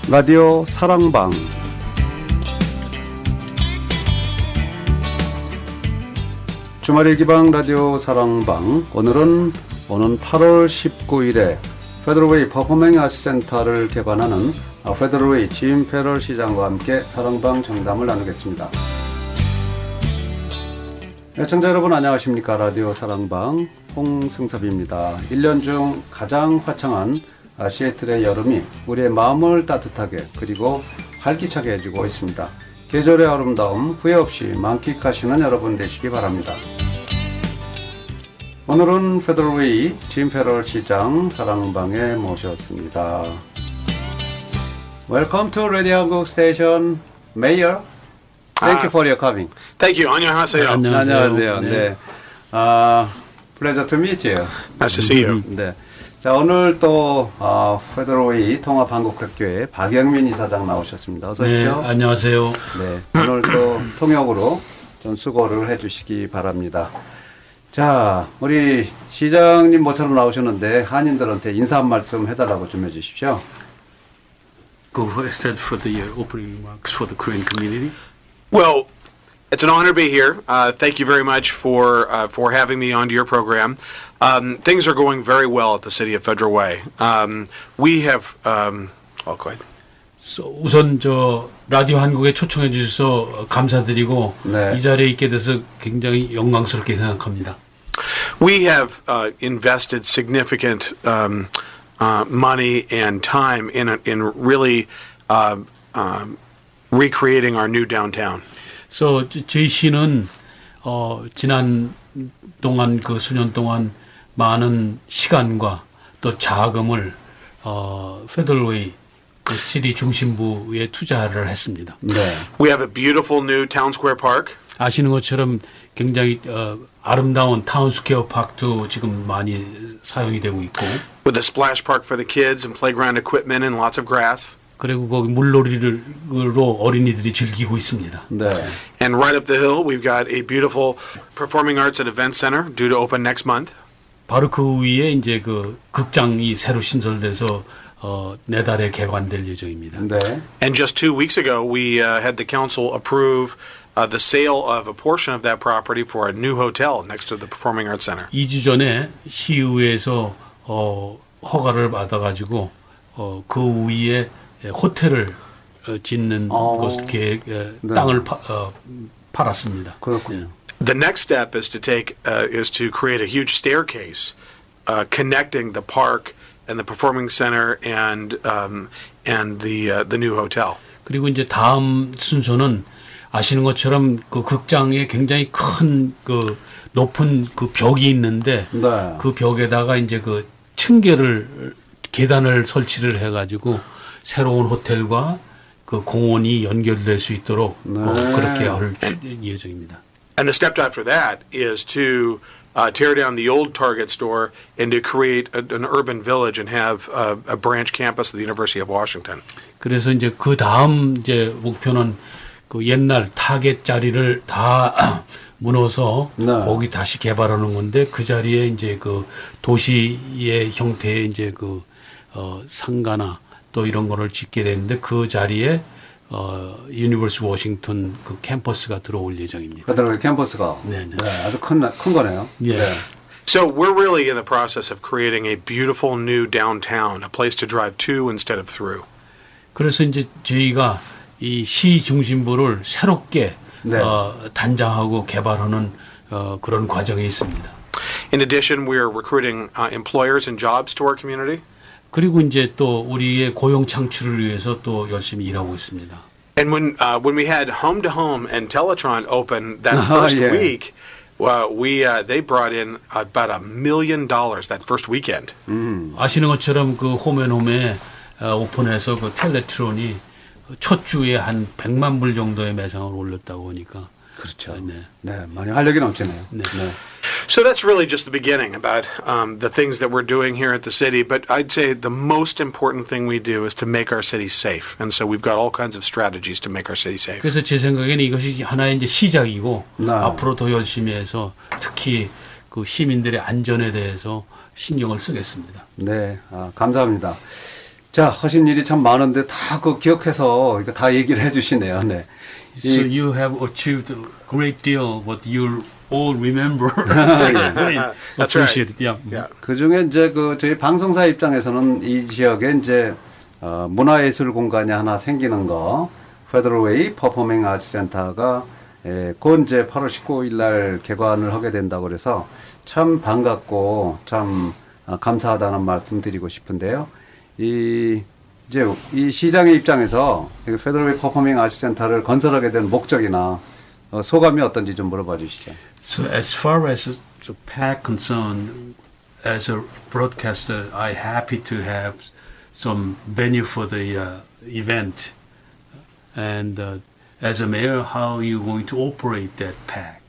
라디오 사랑방 주말 일기방 라디오 사랑방 오늘은 오는 8월 19일에 페더럴웨이 퍼포밍 아츠 센터를 개관하는 페더럴웨이 짐 페럴 시장과 함께 사랑방 정담을 나누겠습니다. 애청자 여러분 안녕하십니까. 라디오 사랑방 홍승섭입니다. 1년 중 가장 화창한 시애틀의 여름이 우리의 마음을 따뜻하게 그리고 활기차게 해주고 있습니다. 계절의 아름다움 후회 없이 만끽하시는 여러분 되시기 바랍니다. 오늘은 페더럴웨이 짐 페럴 시장 사랑방에 모셨습니다. Welcome to Radio 한국 Station, Mayor. Thank you for your coming. Thank you. 안녕하세요. 안녕하세요. 네. Pleasure to meet you. Nice to see you. 네. 자, 오늘 또 페더럴웨이 통합한국학교회 박영민 이사장 나오셨습니다. 어서 오십시오. 네, 안녕하세요. 네, 오늘 또 통역으로 좀 수고를 해주시기 바랍니다. 자, 우리 시장님 모처럼 나오셨는데 한인들한테 인사 한 말씀 해달라고 좀 해주십시오. Go ahead for the opening remarks for the Korean community. Well, it's an honor to be here. Thank you very much for having me onto your program. Things are going very well at the city of Federal Way. We have all quiet. 우선 저 라디오 한국에 초청해 주셔서 감사드리고 네. 이 자리에 있게 돼서 굉장히 영광스럽게 생각합니다. We have invested significant money and time in really recreating our new downtown. 그래서 저희 시는 지난 동안 그 수년 동안 많은 시간과 또 자금을 페더럴웨이 그 시리 중심부에 투자를 했습니다. 네. We have a beautiful new town square park. 아시는 것처럼 굉장히 아름다운 타운스퀘어 파크도 지금 많이 사용이 되고 있고 With a splash park for the kids and playground equipment and lots of grass. 그리고 거기 물놀이로 어린이들이 즐기고 있습니다. 네. And right up the hill, we've got a beautiful performing arts and event center due to open next month. 바로 그 위에 이제 그 극장이 새로 신설돼서 내달에 개관될 예정입니다. 네. And just 2 weeks ago, we had the council approve the sale of a portion of that property for a new hotel next to the performing arts center. 2주 전에 시의회에서 허가를 받아가지고 그 위에 호텔을 짓는 곳 계획 땅을 팔았습니다. 그렇군요. The next step is to create a huge staircase connecting the park and the performing center and the new hotel. 그리고 이제 다음 순서는 아시는 것처럼 그 극장에 굉장히 큰 그 높은 그 벽이 있는데 네. 그 벽에다가 이제 그 계단을 설치를 해가지고 새로운 호텔과 그 공원이 연결될 수 있도록 그렇게 할 예정입니다. And the step after that is to tear down the old Target store and to create an urban village and have a branch campus of the University of Washington. 그래서 이제 그 다음 이제 목표는 그 옛날 타겟 자리를 다 무너서 네. 거기 다시 개발하는 건데 그 자리에 이제 그 도시의 형태의 이제 그 상가나 또 이런 거를 짓게 되는데 그 자리에 유니버시티 워싱턴 그 캠퍼스가 들어올 예정입니다. 페더럴 캠퍼스가 네네. 네, 아주 큰 거네요. 예. 네. So we're really in the process of creating a beautiful new downtown, a place to drive to instead of through. 그래서 이제 저희가 이 시 중심부를 새롭게 네. 단장하고 개발하는 그런 과정에 있습니다. In addition, we are recruiting employers and jobs to our community. 그리고 이제 또 우리의 고용 창출을 위해서 또 열심히 일하고 있습니다. And when we had Home to Home and Teletron open that first yeah. week, they brought in about $1 million that first weekend. 아시는 것처럼 그 홈앤홈에 오픈해서 그 텔레트론이 첫 주에 한 100만 불 정도의 매상을 올렸다고 하니까 그렇죠. 네. 네, 많이 활력이 넘치네요. 네. 네. So that's really just the beginning about the things that we're doing here at the city. But I'd say the most important thing we do is to make our city safe. And so we've got all kinds of strategies to make our city safe. 그래서 제 생각에는 이것이 하나의 이제 시작이고 네. 앞으로 더 열심히 해서 특히 그 시민들의 안전에 대해서 신경을 쓰겠습니다. 네, 감사합니다. 자, 하신 일이 참 많은데 다 그 기억해서 이거 다 얘기를 해주시네요. 네. So you have achieved a great deal what you all remember. That's right. Appreciate it. Yeah. Yeah. 그 중에 이제 그 저희 방송사 입장에서는 이 지역에 이제 문화예술 공간이 하나 생기는 거, 페더럴웨이 퍼포밍 아츠 센터가 곧 이제 8월 19일 날 개관을 하게 된다고 그래서 참 반갑고 참 감사하다는 말씀 드리고 싶은데요. 이제 이 시장의 입장에서 페더럴웨이 퍼포밍 아츠 센터를 건설하게 된 목적이나 소감이 어떤지 좀 물어봐 주시죠. So as far as the PAC concerned, as a broadcaster, I'm happy to have some venue for the event. And as a mayor, how are you going to operate that PAC?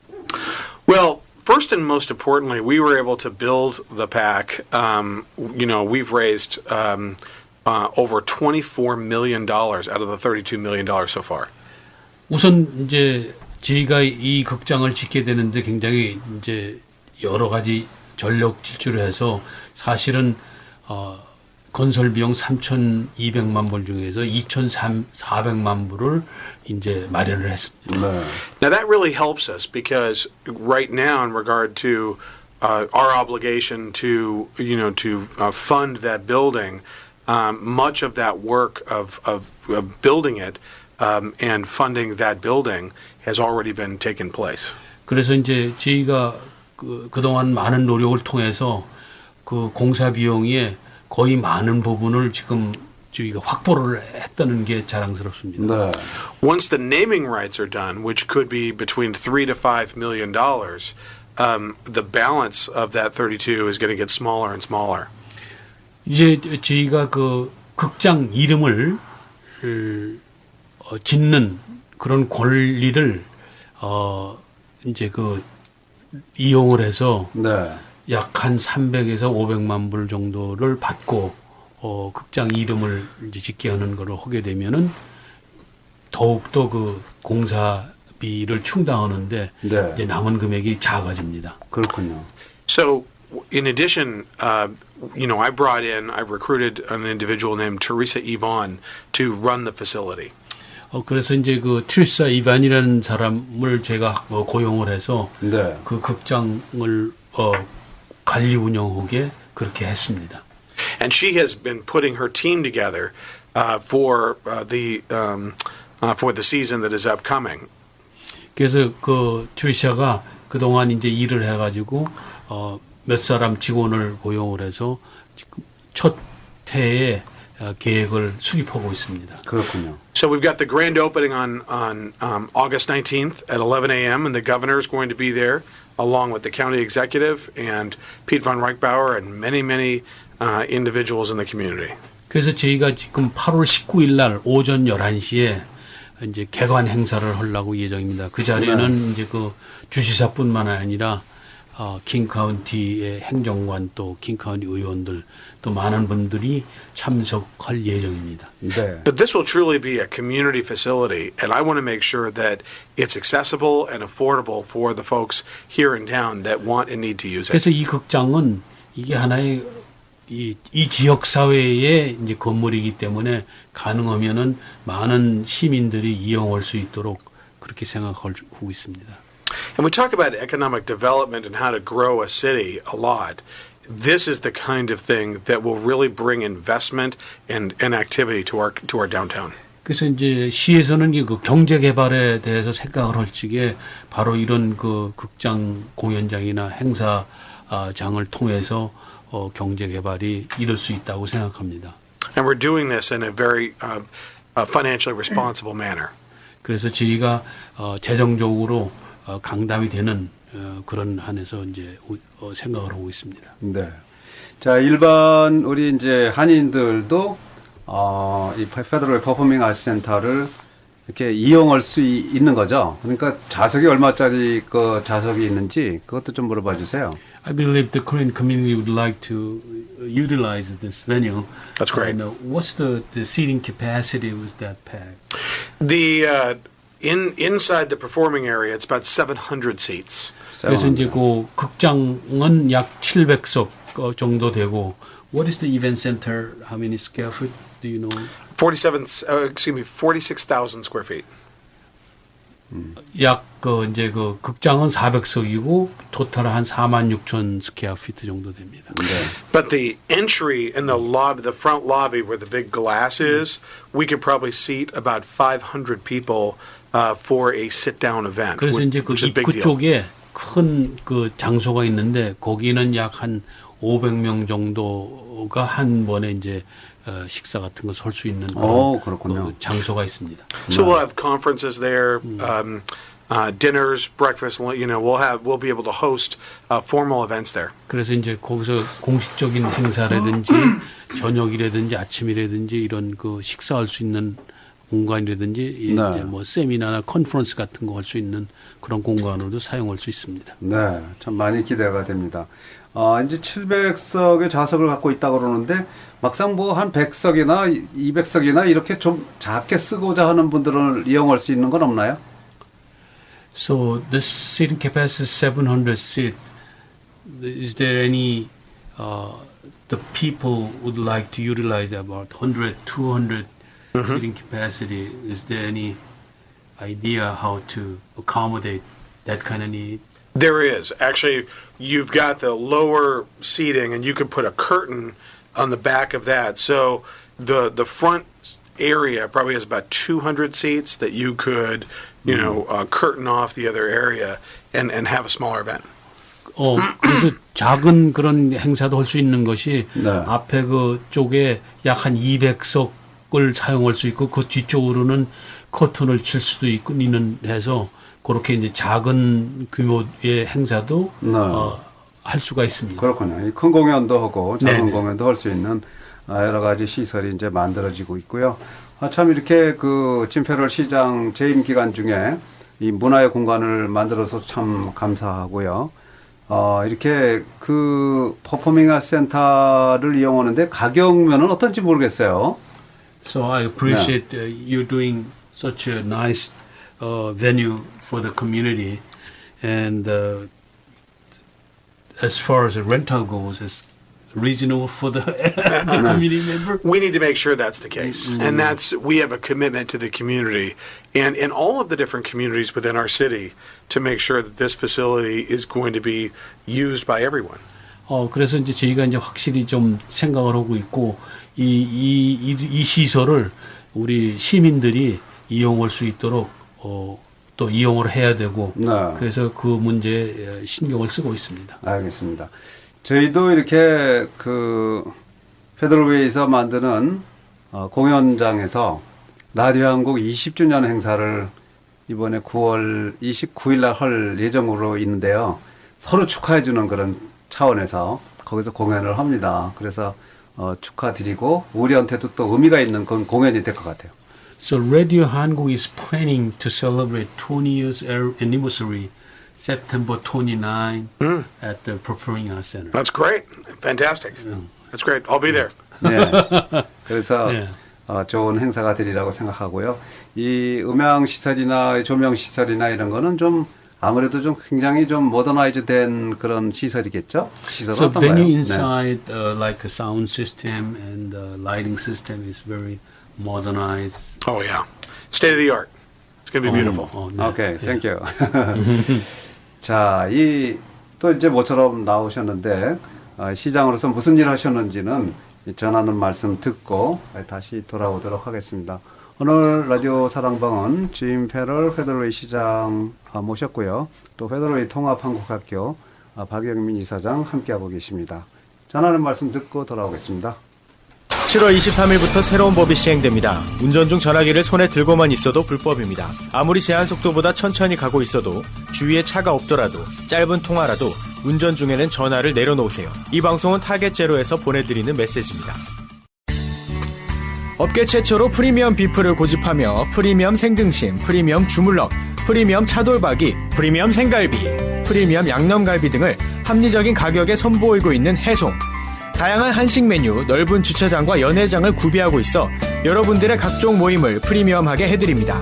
Well, first and most importantly, we were able to build the PAC. We've raised over $24 million out of the $32 million so far. 우선 이제 저희가 이 극장을 짓게 되는데 굉장히 이제 여러 가지 전력 질주를 해서 사실은 건설 비용 3,200만 불 중에서 2,400만 불을 이제 마련을 했습니다. 네. Now that really helps us because right now, in regard to our obligation to fund that building, much of that work of building it and funding that building has already been taken place. 그래서 이제 저희가 그동안 많은 노력을 통해서 그 공사 비용의 거의 많은 부분을 지금 저희가 확보를 했다는 게 자랑스럽습니다. 네. Once the naming rights are done, which could be between $3 to $5 million, the balance of that 32 is going to get smaller and smaller. 이제 저희가 그 극장 이름을 짓는 그런 권리를 이제 그 이용을 해서 네. 약 한 300에서 500만 불 정도를 받고 극장 이름을 이제 짓게 하는 거를 하게 되면은 더욱더 그 공사비를 충당하는데 네. 이제 남은 금액이 작아집니다. 그렇군요. So, in addition, I recruited an individual named Teresa Yvonne to run the facility. 그래서 이제 그 트리사 이반이라는 사람을 제가 고용을 해서 네. 그 극장을 관리 운영하게 그렇게 했습니다. And she has been putting her team together for the season that is upcoming. 그래서 그 트리샤가 그동안 이제 일을 해가지고 몇 사람 직원을 고용을 해서 지금 첫 해에 계획을 수립하고 있습니다. 그렇군요. So we've got the grand opening on August 19th at 11 a.m. and the governor is going to be there along with the county executive and Pete von Reichbauer and many individuals in the community. 그래서 저희가 지금 8월 19일 날 오전 11시에 이제 개관 행사를 하려고 예정입니다. 그 자리에는 이제 그 주시사뿐만 아니라 킹 카운티의 행정관 또 킹 카운티 의원들 또 많은 분들이 참석할 예정입니다. 네. But this will truly be a community facility, and I want to make sure that it's accessible and affordable for the folks here in town that want and need to use it. 그래서 이 극장은 이게 하나의 이 지역 사회의 이제 건물이기 때문에 가능하면은 많은 시민들이 이용할 수 있도록 그렇게 생각하고 있습니다. And we talk about economic development and how to grow a city a lot. This is the kind of thing that will really bring investment and activity to our downtown. 그래서 이제 시에서는 그 경제 개발에 대해서 생각을 할 적에 바로 이런 그 극장 공연장이나 행사장을 통해서 경제 개발이 이룰 수 있다고 생각합니다. And we're doing this in a very financially responsible manner. 그래서 저희가 재정적으로 강담이 되는 그런 한에서 이제 생각을 하고 있습니다. 네. 자, 일반 우리 이제 한인들도 이 페더럴 퍼포밍 아트 센터를 이렇게 이용할 수 있는 거죠. 그러니까 좌석이 얼마짜리 그 좌석이 있는지 그것도 좀 물어봐 주세요. I believe the Korean community would like to utilize this venue. That's great. And what's the seating capacity was that packed? The inside the performing area, it's about 700 seats. 그래서 이제 그 극장은 약 700석 정도 되고, what is the event center? How many square foot? Do you know? 46,000 square feet. 약 그 이제 그 극장은 400석이고 토탈 한 46,000 스퀘어 피트 정도 됩니다. 네. But the entry and the lobby, the front lobby where the big glass is, we could probably seat about 500 people for a sit-down event. 그래서 이제 그 which is a big 입구 deal. 쪽에 큰 그 장소가 있는데 거기는 약 한 500명 정도가 한 번에 이제 식사 같은 것을 할 수 있는 그렇군요. 그 장소가 있습니다. So we'll have conferences there, dinners, breakfast. We'll be able to host formal events there. 그래서 이제 거기서 공식적인 행사라든지 저녁이라든지 아침이라든지 이런 그 식사할 수 있는 공간이라든지 네. 이제 뭐 세미나나 컨퍼런스 같은 거 할 수 있는 그런 공간으로도 사용할 수 있습니다. 네, 참 많이 기대가 됩니다. 이제 700석의 좌석을 갖고 있다고 그러는데 막상 뭐 한 100석이나 200석이나 이렇게 좀 작게 쓰고자 하는 분들을 이용할 수 있는 건 없나요? So the seating capacity is 700 seat. Is there any the people would like to utilize about 100, 200 seating capacity? Is there any idea how to accommodate that kind of need? There is. Actually, you've got the lower seating, and you could put a curtain on the back of that. So the front area probably has about 200 seats that you could, curtain off the other area and have a smaller event. 그래서 작은 그런 행사도 할 수 있는 것이 네. 앞에 그 쪽에 약 한 200석을 사용할 수 있고 그 뒤쪽으로는 커튼을 칠 수도 있는 해서 그렇게 이제 작은 규모의 행사도 네. 할 수가 있습니다. 그렇군요. 큰 공연도 하고 작은 네네. 공연도 할 수 있는 여러 가지 시설이 이제 만들어지고 있고요. 참 이렇게 그 진페럴 시장 재임 기간 중에 이 문화의 공간을 만들어서 참 감사하고요. 이렇게 그 퍼포밍 아트 센터를 이용하는데 가격면은 어떤지 모르겠어요. So I appreciate you doing such a nice venue for the community, and as far as the rental goes, it's reasonable for the community member. We need to make sure that's the case. And we have a commitment to the community and in all of the different communities within our city to make sure that this facility is going to be used by everyone. 그래서 이제 저희가 이제 확실히 좀 생각을 하고 있고, 이 시설을 우리 시민들이 이용할 수 있도록, 또 이용을 해야 되고, 네. 그래서 그 문제에 신경을 쓰고 있습니다. 알겠습니다. 저희도 이렇게 그 페더럴웨이에서 만드는 공연장에서 라디오 한국 20주년 행사를 이번에 9월 29일 날 할 예정으로 있는데요. 서로 축하해주는 그런 차원에서 거기서 공연을 합니다. 그래서 축하드리고 우리한테도 또 의미가 있는 그런 공연이 될 것 같아요. So Radio Hanguk is planning to celebrate 20 years anniversary September 29 at the Performing Arts Center. That's great. Fantastic. That's great. I'll be there. 네. 그래서 네. 좋은 행사가 되리라고 생각하고요. 이 음향 시설이나 조명 시설이나 이런 거는 좀 아무래도 좀 굉장히 좀 모더나이즈 된 그런 시설이겠죠? 시설은 So 어떤가요? venue inside, like a sound system and lighting system, is very modernized. Oh, yeah. State of the art. It's going to be beautiful. 네. 오케이, 땡큐. 자, 또 이제 모처럼 나오셨는데 시장으로서 무슨 일 하셨는지는 전하는 말씀 듣고 다시 돌아오도록 하겠습니다. 오늘 라디오 사랑방은 짐 페럴 페더럴웨이 시장 모셨고요. 또 페더럴웨이 통합한국학교 박영민 이사장 함께하고 계십니다. 전하는 말씀 듣고 돌아오겠습니다. 7월 23일부터 새로운 법이 시행됩니다. 운전 중 전화기를 손에 들고만 있어도 불법입니다. 아무리 제한 속도보다 천천히 가고 있어도 주위에 차가 없더라도 짧은 통화라도 운전 중에는 전화를 내려놓으세요. 이 방송은 타겟 제로에서 보내드리는 메시지입니다. 업계 최초로 프리미엄 비프를 고집하며 프리미엄 생등심, 프리미엄 주물럭, 프리미엄 차돌박이, 프리미엄 생갈비, 프리미엄 양념갈비 등을 합리적인 가격에 선보이고 있는 해송. 다양한 한식 메뉴, 넓은 주차장과 연회장을 구비하고 있어 여러분들의 각종 모임을 프리미엄하게 해드립니다.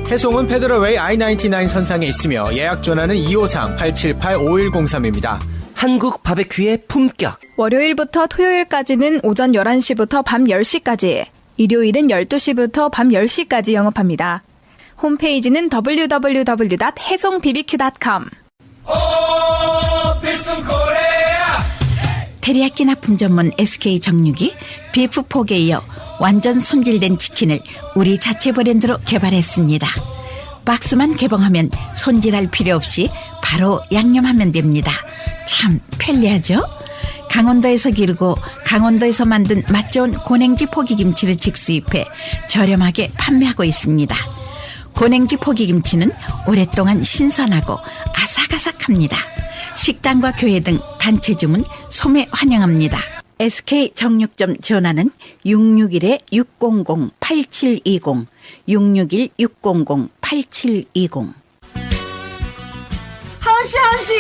해송은 페더럴웨이 I-99 선상에 있으며 예약 전화는 253-878-5103입니다. 한국 바베큐의 품격. 월요일부터 토요일까지는 오전 11시부터 밤 10시까지, 일요일은 12시부터 밤 10시까지 영업합니다. 홈페이지는 www.해송bbq.com. 테리야끼 납품 전문 SK 정육이 비프 폭에 이어 완전 손질된 치킨을 우리 자체 브랜드로 개발했습니다. 박스만 개봉하면 손질할 필요 없이 바로 양념하면 됩니다. 참 편리하죠? 강원도에서 기르고 강원도에서 만든 맛 좋은 고냉지 포기김치를 직수입해 저렴하게 판매하고 있습니다. 고냉지 포기김치는 오랫동안 신선하고 아삭아삭합니다. 식당과 교회 등 단체 주문 소매 환영합니다. SK 정육점 전화는 661-600-8720, 661-600-8720. 하은씨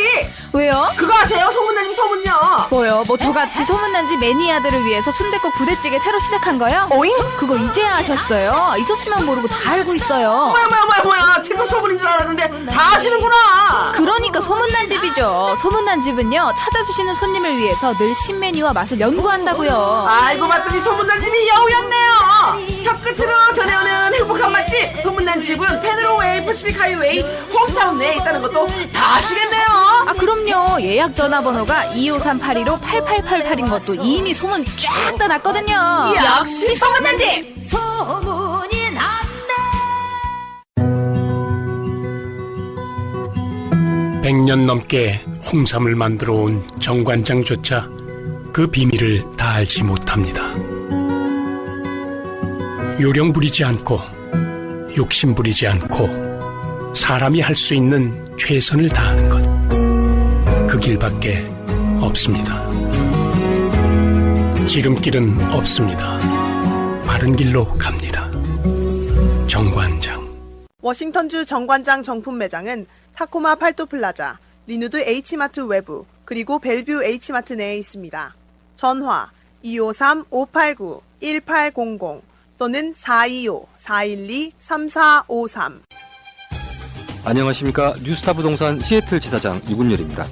왜요? 그거 아세요? 소문나님 소문요. 뭐요? 뭐 저같이 소문난지 매니아들을 위해서 순댓국 부대찌개 새로 시작한 거요? 오잉? 그거 이제야 아셨어요? 있었으면 모르고 다 알고 있어요. 뭐야 지금 소문인 줄 알았는데 다 아시는구나. 그러니까 소문난 집이죠. 소문난 집은요, 찾아주시는 손님을 위해서 늘 신메뉴와 맛을 연구한다고요. 아이고 봤더니 소문난 집이 여우였네요. 혀끝으로 전해오는 행복한 맛집 소문난 집은 페더럴웨이 퍼시픽 하이웨이 홈타운 내에 있다는 것도 다 아시겠네요. 아, 그럼요. 예약 전화번호가 253-82-8888인 것도 이미 소문 쫙 다 났거든요. 역시 소문난 집. 소문이 난다. 100년 넘게 홍삼을 만들어 온 정관장조차 그 비밀을 다 알지 못합니다. 요령 부리지 않고 욕심 부리지 않고 사람이 할 수 있는 최선을 다하는 것, 그 길밖에 없습니다. 지름길은 없습니다. 바른 길로 갑니다. 정관장. 워싱턴주 정관장 정품 매장은 타코마 팔도플라자, 리누드 H마트 외부, 그리고 벨뷰 H마트 내에 있습니다. 전화 253-589-1800 또는 425-412-3453. 안녕하십니까. 뉴스타 부동산 시애틀 지사장 유군열입니다.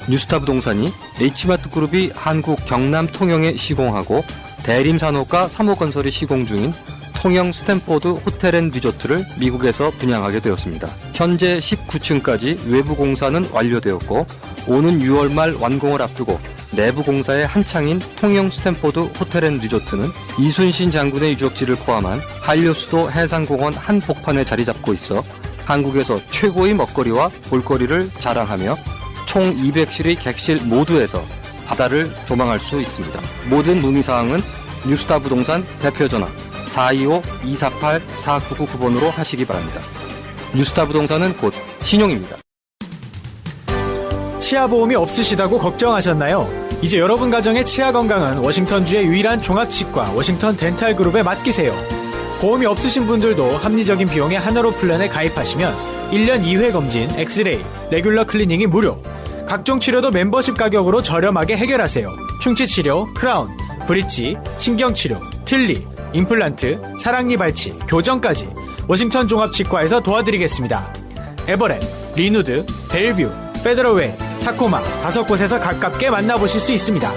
뉴스타 부동산이 H마트 그룹이 한국 경남 통영에 시공하고 대림산업과 3호 건설이 시공 중인 통영 스탠포드 호텔앤리조트를 미국에서 분양하게 되었습니다. 현재 19층까지 외부 공사는 완료되었고 오는 6월 말 완공을 앞두고 내부 공사의 한창인 통영 스탠포드 호텔앤리조트는 이순신 장군의 유적지를 포함한 한려수도 해상공원 한복판에 자리 잡고 있어 한국에서 최고의 먹거리와 볼거리를 자랑하며 총 200실의 객실 모두에서 바다를 조망할 수 있습니다. 모든 문의사항은 뉴스타 부동산 대표전화 425-248-4999번으로 하시기 바랍니다. 뉴스타 부동산은 곧 신용입니다. 치아보험이 없으시다고 걱정하셨나요? 이제 여러분 가정의 치아 건강은 워싱턴주의 유일한 종합치과 워싱턴 덴탈그룹에 맡기세요. 보험이 없으신 분들도 합리적인 비용의 하나로 플랜에 가입하시면 1년 2회 검진, 엑스레이, 레귤러 클리닝이 무료. 각종 치료도 멤버십 가격으로 저렴하게 해결하세요. 충치치료, 크라운, 브릿지, 신경치료, 틀니, 임플란트, 사랑니 발치, 교정까지 워싱턴 종합치과에서 도와드리겠습니다. 에버렛, 리누드, 벨뷰, 페더럴웨이, 타코마 5곳에서 가깝게 만나보실 수 있습니다.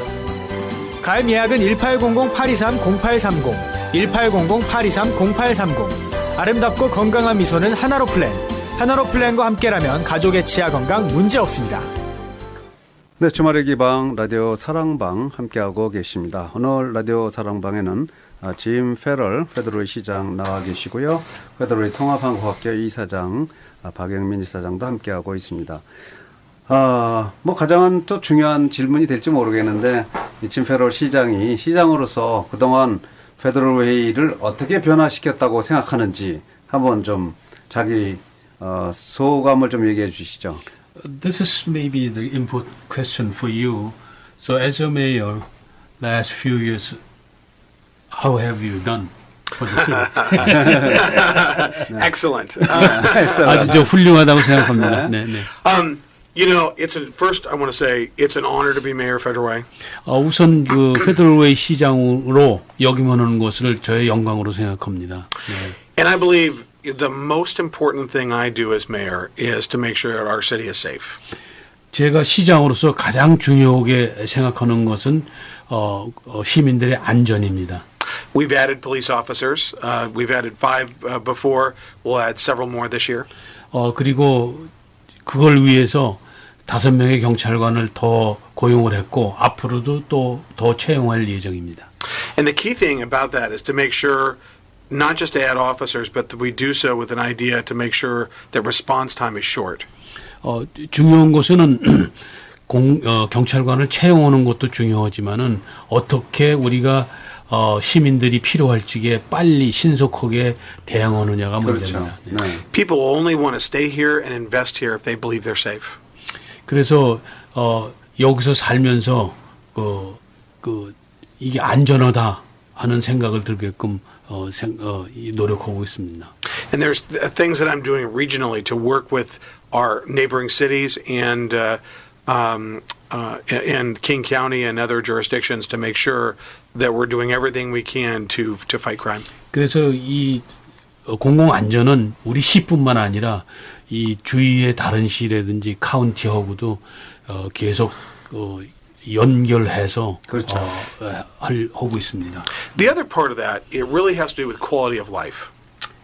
가입 예약은 1800-823-0830, 1800-823-0830. 아름답고 건강한 미소는 하나로 플랜. 하나로 플랜과 함께라면 가족의 치아 건강 문제 없습니다. 네, 주말의 기방 라디오 사랑방 함께하고 계십니다. 오늘 라디오 사랑방에는 짐 페럴 페더럴웨이 시장 나와 계시고요. 페더럴웨이 통합한국학교 이사장 박영민 이사장도 함께하고 있습니다. 뭐 가장 또 중요한 질문이 될지 모르겠는데 짐 페럴 시장이 시장으로서 그동안 페더럴웨이를 어떻게 변화시켰다고 생각하는지 한번 좀 자기 소감을 좀 얘기해 주시죠. This is maybe the input question for you. So as a mayor, last few years, how have you done? Excellent. 아주 저 훌륭하다고 생각합니다. 네, 네. You know, first I want to say it's an honor to be mayor of Federal Way. 우선 그 페더럴웨이 시장으로 역임하는 것을 저의 영광으로 생각합니다. 네. And I believe the most important thing I do as mayor is to make sure our city is safe. 제가 시장으로서 가장 중요하게 생각하는 것은 시민들의 안전입니다. We've added police officers. We've added 5 before. We'll add several more this year. 그리고 그걸 위해서 5명의 경찰관을 더 고용을 했고 앞으로도 또 더 채용할 예정입니다. And the key thing about that is to make sure not just to add officers, but that we do so with an idea to make sure that response time is short. 중요한 것은 경찰관을 채용하는 것도 중요하지만은 어떻게 우리가 시민들이 필요할 적에 빨리 신속하게 대응하느냐가 문제입니다. 네. People only want to stay here and invest here if they believe they're safe. 그래서 여기서 살면서 이게 안전하다 하는 생각을 들게끔 노력하고 있습니다. And there's things that I'm doing regionally to work with our neighboring cities and King County and other jurisdictions to make sure that we're doing everything we can to fight crime. 그래서 이 공공 안전은 우리 시뿐만 아니라 이 주위의 다른 시라든지 카운티하고도 계속 연결해서 그렇죠. 하고 있습니다. The other part of that, it really has to do with quality of life.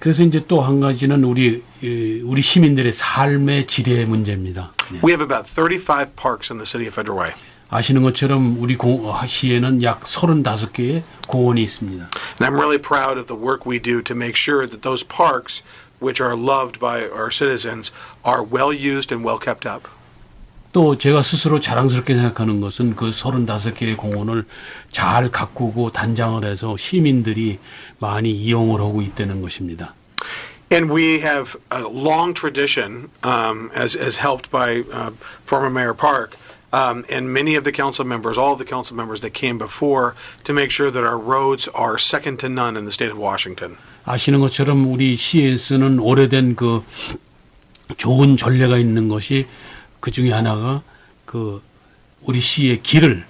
그래서 이제 또 한 가지는 우리 시민들의 삶의 질의 문제입니다. 네. We have about 35 parks in the city of Federal Way. 아시는 것처럼 우리 시에는 약 35개의 공원이 있습니다. And I'm really proud of the work we do to make sure that those parks, which are loved by our citizens, are well used and well kept up. 또 제가 스스로 자랑스럽게 생각하는 것은 그 35개의 공원을 잘 가꾸고 단장을 해서 시민들이 많이 이용을 하고 있다는 것입니다. And we have a long tradition, as helped by former Mayor Park, and many of the council members, all of the council members that came before, to make sure that our roads are second to none in the state of Washington. 아시는 것처럼 우리 시에서는 오래된 그 좋은 전례가 있는 것이 그 중에 하나가 그 우리 시의 길을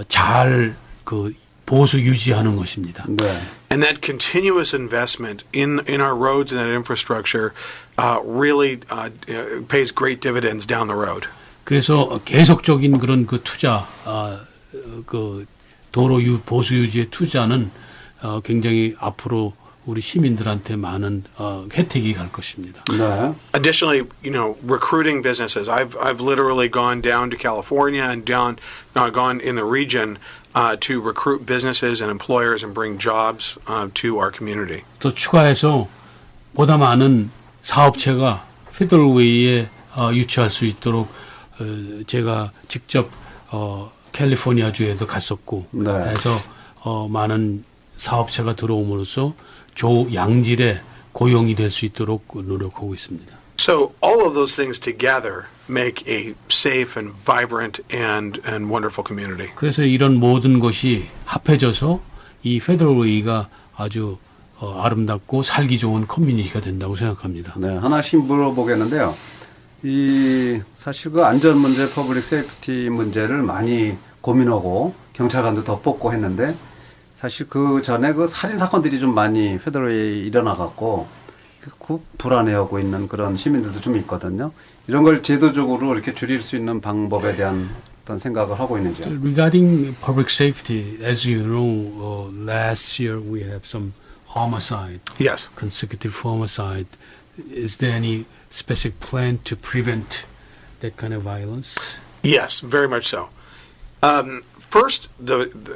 잘 그 보수 유지하는 것입니다. 네. And that continuous investment in our roads and that infrastructure really pays great dividends down the road. 그래서 계속적인 그런 그 투자, 그 도로 보수 유지의 투자는 굉장히 앞으로 우리 시민들한테 많은 혜택이 갈 것입니다. 네. Additionally, recruiting businesses. I've literally gone down to California and gone in the region to recruit businesses and employers and bring jobs to our community. 또 추가해서 보다 많은 사업체가 페더럴웨이에 유치할 수 있도록 제가 직접 캘리포니아주에도 갔었고 네. 해서 많은 사업체가 들어옴으로써 양질의 고용이 될 수 있도록 노력하고 있습니다. So all of those things together make a safe and vibrant and wonderful community. 그래서 이런 모든 것이 합해져서 이 페더럴웨이가 아주 아름답고 살기 좋은 커뮤니티가 된다고 생각합니다. 네, 하나씩 물어보겠는데요. 사실 그 안전 문제, 퍼블릭 세이프티 문제를 많이 고민하고 경찰관도 더 뽑고 했는데 사실 그 전에 그 살인 사건들이 좀 많이 페더럴웨이에 일어나갖고 불안해하고 있는 그런 시민들도 좀 있거든요. 이런 걸 제도적으로 이렇게 줄일 수 있는 방법에 대한 어떤 생각을 하고 있는지요? Regarding public safety, as you know, last year we have some homicide. Yes. Consecutive homicide. Is there any specific plan to prevent that kind of violence? Yes, very much so. First,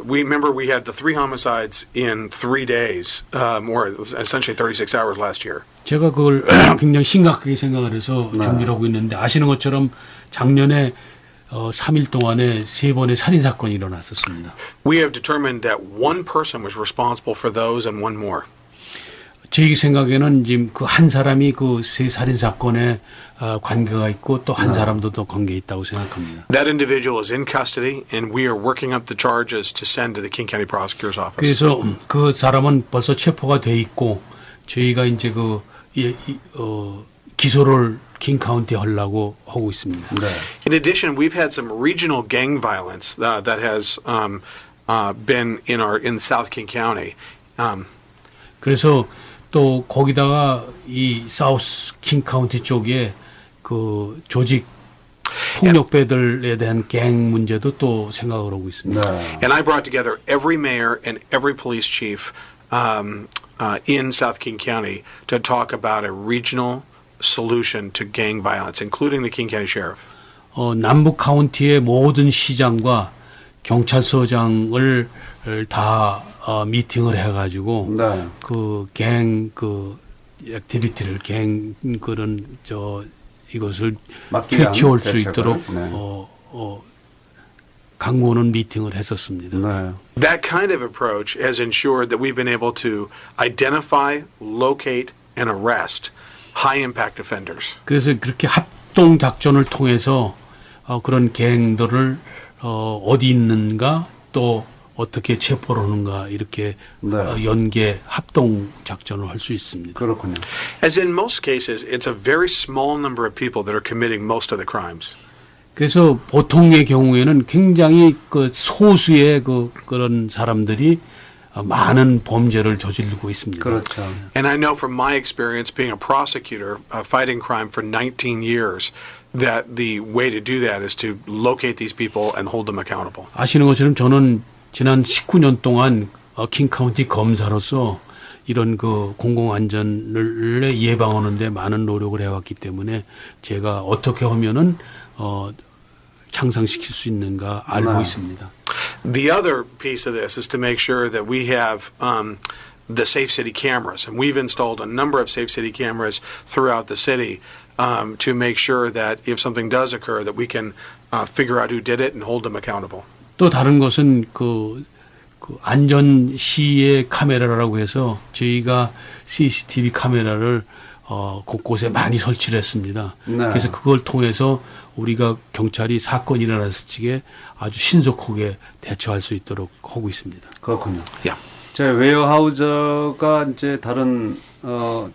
we remember we had the 3 homicides in 3 days, or essentially 36 hours last year. 제가 그걸 굉장히 심각하게 생각을 해서 준비를 하고 있는데 아시는 것처럼 작년에 3일 동안에 3번의 살인 사건이 일어났었습니다. We have determined that one person was responsible for those and one more. 제 생각에는 지금 그 한 사람이 그 세 살인 사건에 관계가 있고 또 한 사람도 더 관계 있다고 생각합니다. That individual is in custody, and we are working up the charges to send to the King County Prosecutor's Office. 그래서 그 사람은 벌써 체포가 돼 있고 저희가 이제 기소를 킹 카운티에 하려고 하고 있습니다. 네. In addition, we've had some regional gang violence that has been in South King County. 그래서 또 거기다가 이 사우스 킹 카운티 쪽에 그 조직 폭력배들에 대한 갱 문제도 또 생각을 하고 있습니다. 네. And I brought together every mayor and every police chief in South King County to talk about a regional solution to gang violence, including the King County Sheriff. 남북 카운티의 모든 시장과 경찰서장을 다 미팅을 해가지고 네. 그 갱 액티비티를 그런 이것을 퇴치할 수 있도록 네. 강모는 미팅을 했었습니다. 네. That kind of approach has ensured that we've been able to identify, locate, and arrest high-impact offenders. 그래서 그렇게 합동 작전을 통해서 그런 갱들을 어디 있는가 또 어떻게 체포를 하는가 이렇게 네. 연계 합동 작전을 할 수 있습니다. 그렇군요. As in most cases, it's a very small number of people that are committing most of the crimes. 그래서 보통의 경우에는 굉장히 그 소수의 그런 사람들이 많은 범죄를 저지르고 있습니다. 그렇죠. And I know from my experience being a prosecutor fighting crime for 19 years that the way to do that is to locate these people and hold them accountable. 아시는 것처럼 저는 지난 19년 동안 킹 카운티 검사로서 이런 그 공공안전을 예방하는데 많은 노력을 해왔기 때문에 제가 어떻게 하면은 향상시킬 수 있는가 알고 있습니다. The other piece of this is to make sure that we have the Safe City cameras, and we've installed a number of Safe City cameras throughout the city to make sure that if something does occur, that we can figure out who did it and hold them accountable. 또 다른 것은 그 안전 시의 카메라라고 해서 저희가 CCTV 카메라를 곳곳에 많이 설치를 했습니다. 네. 그래서 그걸 통해서 우리가 경찰이 사건이 일어났을 적에 아주 신속하게 대처할 수 있도록 하고 있습니다. 그렇군요. Yeah. 제 웨어하우저가 이제 다른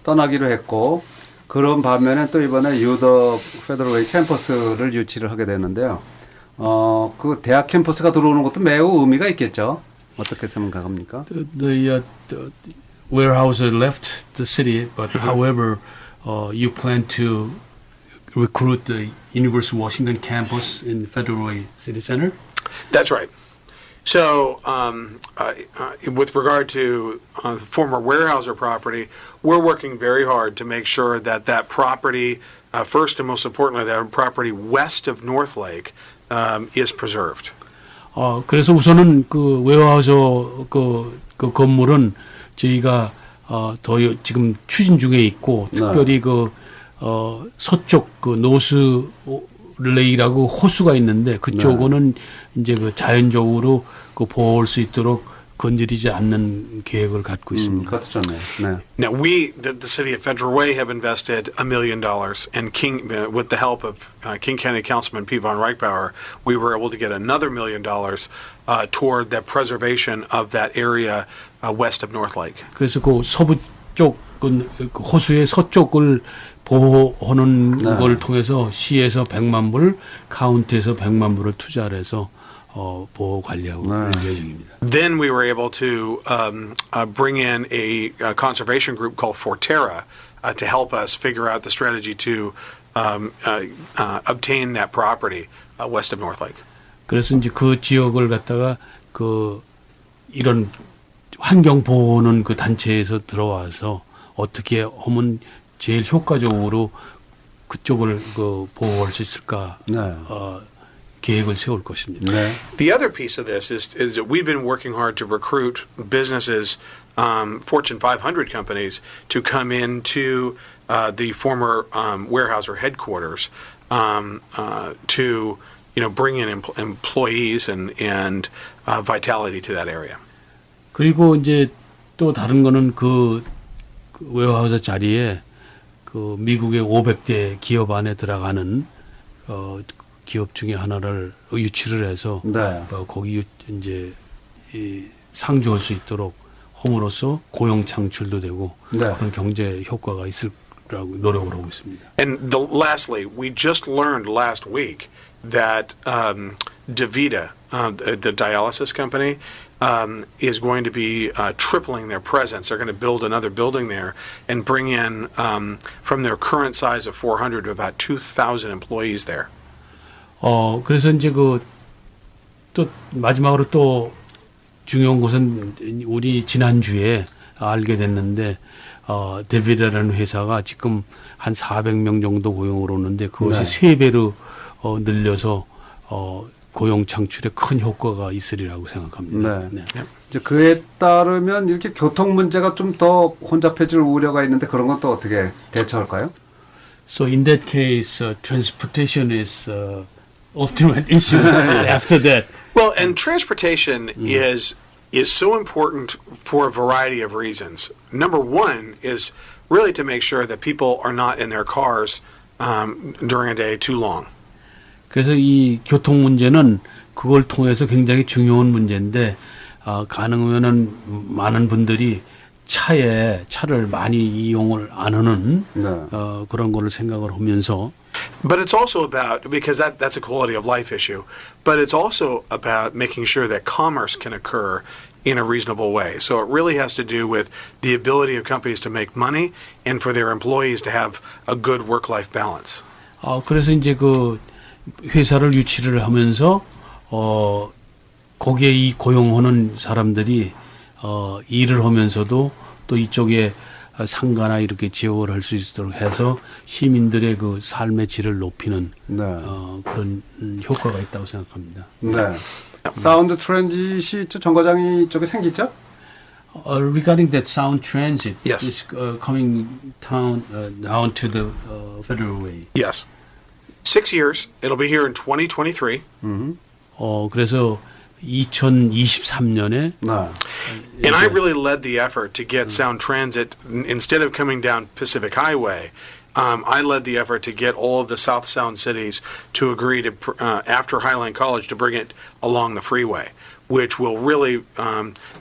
떠나기로 했고 그런 반면에 또 이번에 유더 페더럴웨이 캠퍼스를 유치를 하게 되는데요. 그 대학 캠퍼스가 들어오는 것도 매우 의미가 있겠죠. 어떻게 생각합니까? The warehouse left the city, but however, you plan to recruit the University of Washington campus in Federal Way City Center? That's right. So, with regard to the former Weyerhaeuser property, we're working very hard to make sure that that property, first and most importantly, that property west of North Lake, is preserved. 그래서 우선은 그 웨어하우스 그 건물은 저희가 더 지금 추진 중에 있고 특별히 그 서쪽 그 노스 레이라고 호수가 있는데 그쪽은 이제 그 자연적으로 그 보호할 수 있도록 건드리지 않는 계획을 갖고 있습니다. 그것도 좋네요. 네. Now, the city of Federal Way have invested $1 million, and with the help of King County Councilman P. Von Reichbauer, we were able to get another $1 million toward the preservation of that area west of North Lake. 그래서 그 서부 쪽 그 호수의 서쪽을 보호하는 걸 통해서 시에서 100만 불, 카운티에서 100만 불을 투자를 해서 보호 관리하고 있는 예정입니다. Then we were able to bring in a conservation group called Forterra to help us figure out the strategy to obtain that property west of North Lake. 그래서 이제 그 지역을 갖다가 그 이런 환경 보호는 그 단체에서 들어와서 어떻게 하면 제일 효과적으로 그쪽을 그 보호할 수 있을까? 계획을 세울 것입니다. 네. The other piece of this is that we've been working hard to recruit businesses, Fortune 500 companies, to come into the former Weyerhaeuser headquarters to bring in employees and vitality to that area. 그리고 이제 또 다른 거는 그 그 웨어하우스 자리에 그 미국의 500대 기업 안에 들어가는 기업 중에 하나를 유치를 해서 네. 거기 이제 이 상주할 수 있도록 홈으로써 고용 창출도 되고 네. 그런 경제 효과가 있을라고 노력을 하고 있습니다. And lastly, we just learned last week that DaVita, the dialysis company, is going to be tripling their presence. They're going to build another building there and bring in, from their current size of 400 to about 2,000 employees there. 그래서 이제 또 마지막으로 또 중요한 것은 우리 지난주에 알게 됐는데, 데비다라는 회사가 지금 한 400명 정도 고용을 오는데 그것이 네. 3배로 늘려서 고용 창출에 큰 효과가 있으리라고 생각합니다. 네. 이제 그에 따르면 이렇게 교통 문제가 좀 더 혼잡해질 우려가 있는데 그런 건 또 어떻게 대처할까요? So in that case, transportation is ultimate issue after that. Well, and transportation is so important for a variety of reasons. Number one is really to make sure that people are not in their cars during a day too long. 그래서 이 교통 문제는 그걸 통해서 굉장히 중요한 문제인데 가능하면은 많은 분들이 차를 많이 이용을 안 하는 그런 거를 생각을 하면서. But it's also about, because that's a quality of life issue, but it's also about making sure that commerce can occur in a reasonable way. So it really has to do with the ability of companies to make money and for their employees to have a good work-life balance. 그래서 이제 그 회사를 유치를 하면서 거기에 이 고용하는 사람들이 일을 하면서도 또 이쪽에 상가나 이렇게 지역을 할 수 있도록 해서 시민들의 그 삶의 질을 높이는 그런 효과가 있다고 생각합니다. 네. 사운드 트랜짓이 정 과장이 쪽에 생기죠? Regarding that sound transit, yes. is coming down to the Federal Way. Yes. 6 years. It'll be here in 2023. 그래서 2023년에 And I really led the effort to get Sound Transit, instead of coming down Pacific Highway, I led the effort to get all of the South Sound cities to agree to, after Highline College, to bring it along the freeway, which will really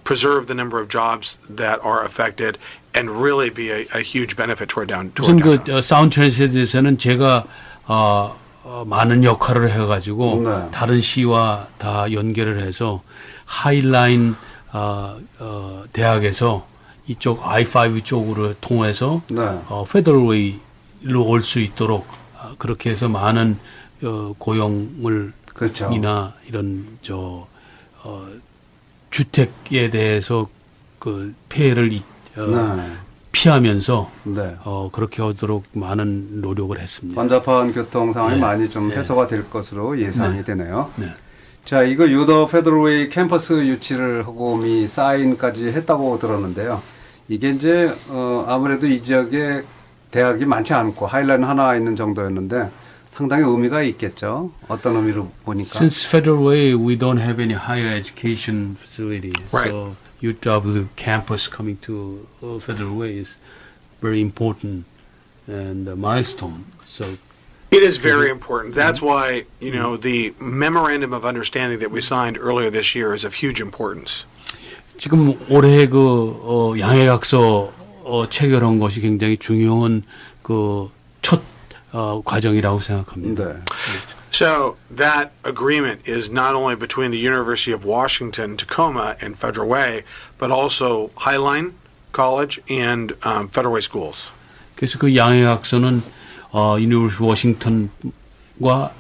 preserve the number of jobs that are affected and really be a huge benefit to our downtown. 우선 그 사운드 트랜스에서는 제가 많은 역할을 해가지고 다른 시와 다 연결을 해서 하이라인 대학에서 이쪽 I-5 쪽으로 통해서 페더럴웨이로 올 수 있도록 그렇게 해서 많은 고용을 이나 이런 주택에 대해서 그 폐해를 피하면서 그렇게 하도록 많은 노력을 했습니다. 번잡한 교통 상황이 많이 좀 해소가 될 것으로 예상이 되네요. 자, 이거 유더 페더럴웨이 캠퍼스 유치를 하고 사인까지 했다고 들었는데요. 이게 이제 아무래도 이 지역에 대학이 많지 않고 하이라인 하나 있는 정도였는데 상당히 의미가 있겠죠. 어떤 의미로 보니까? Since Federal Way, we don't have any higher education facilities. Right. So UW campus coming to Federal Way is very important and a milestone. So it is very important. That's why, you know, the memorandum of understanding that we signed earlier this year is of huge importance. 지금 올해 그 양해각서 체결한 것이 굉장히 중요한 그 첫 과정이라고 생각합니다. So that agreement is not only between the University of Washington, Tacoma, and Federal Way, but also Highline College and Federal Way schools. 그래서 그 양해각서는 유니버시티 워싱턴과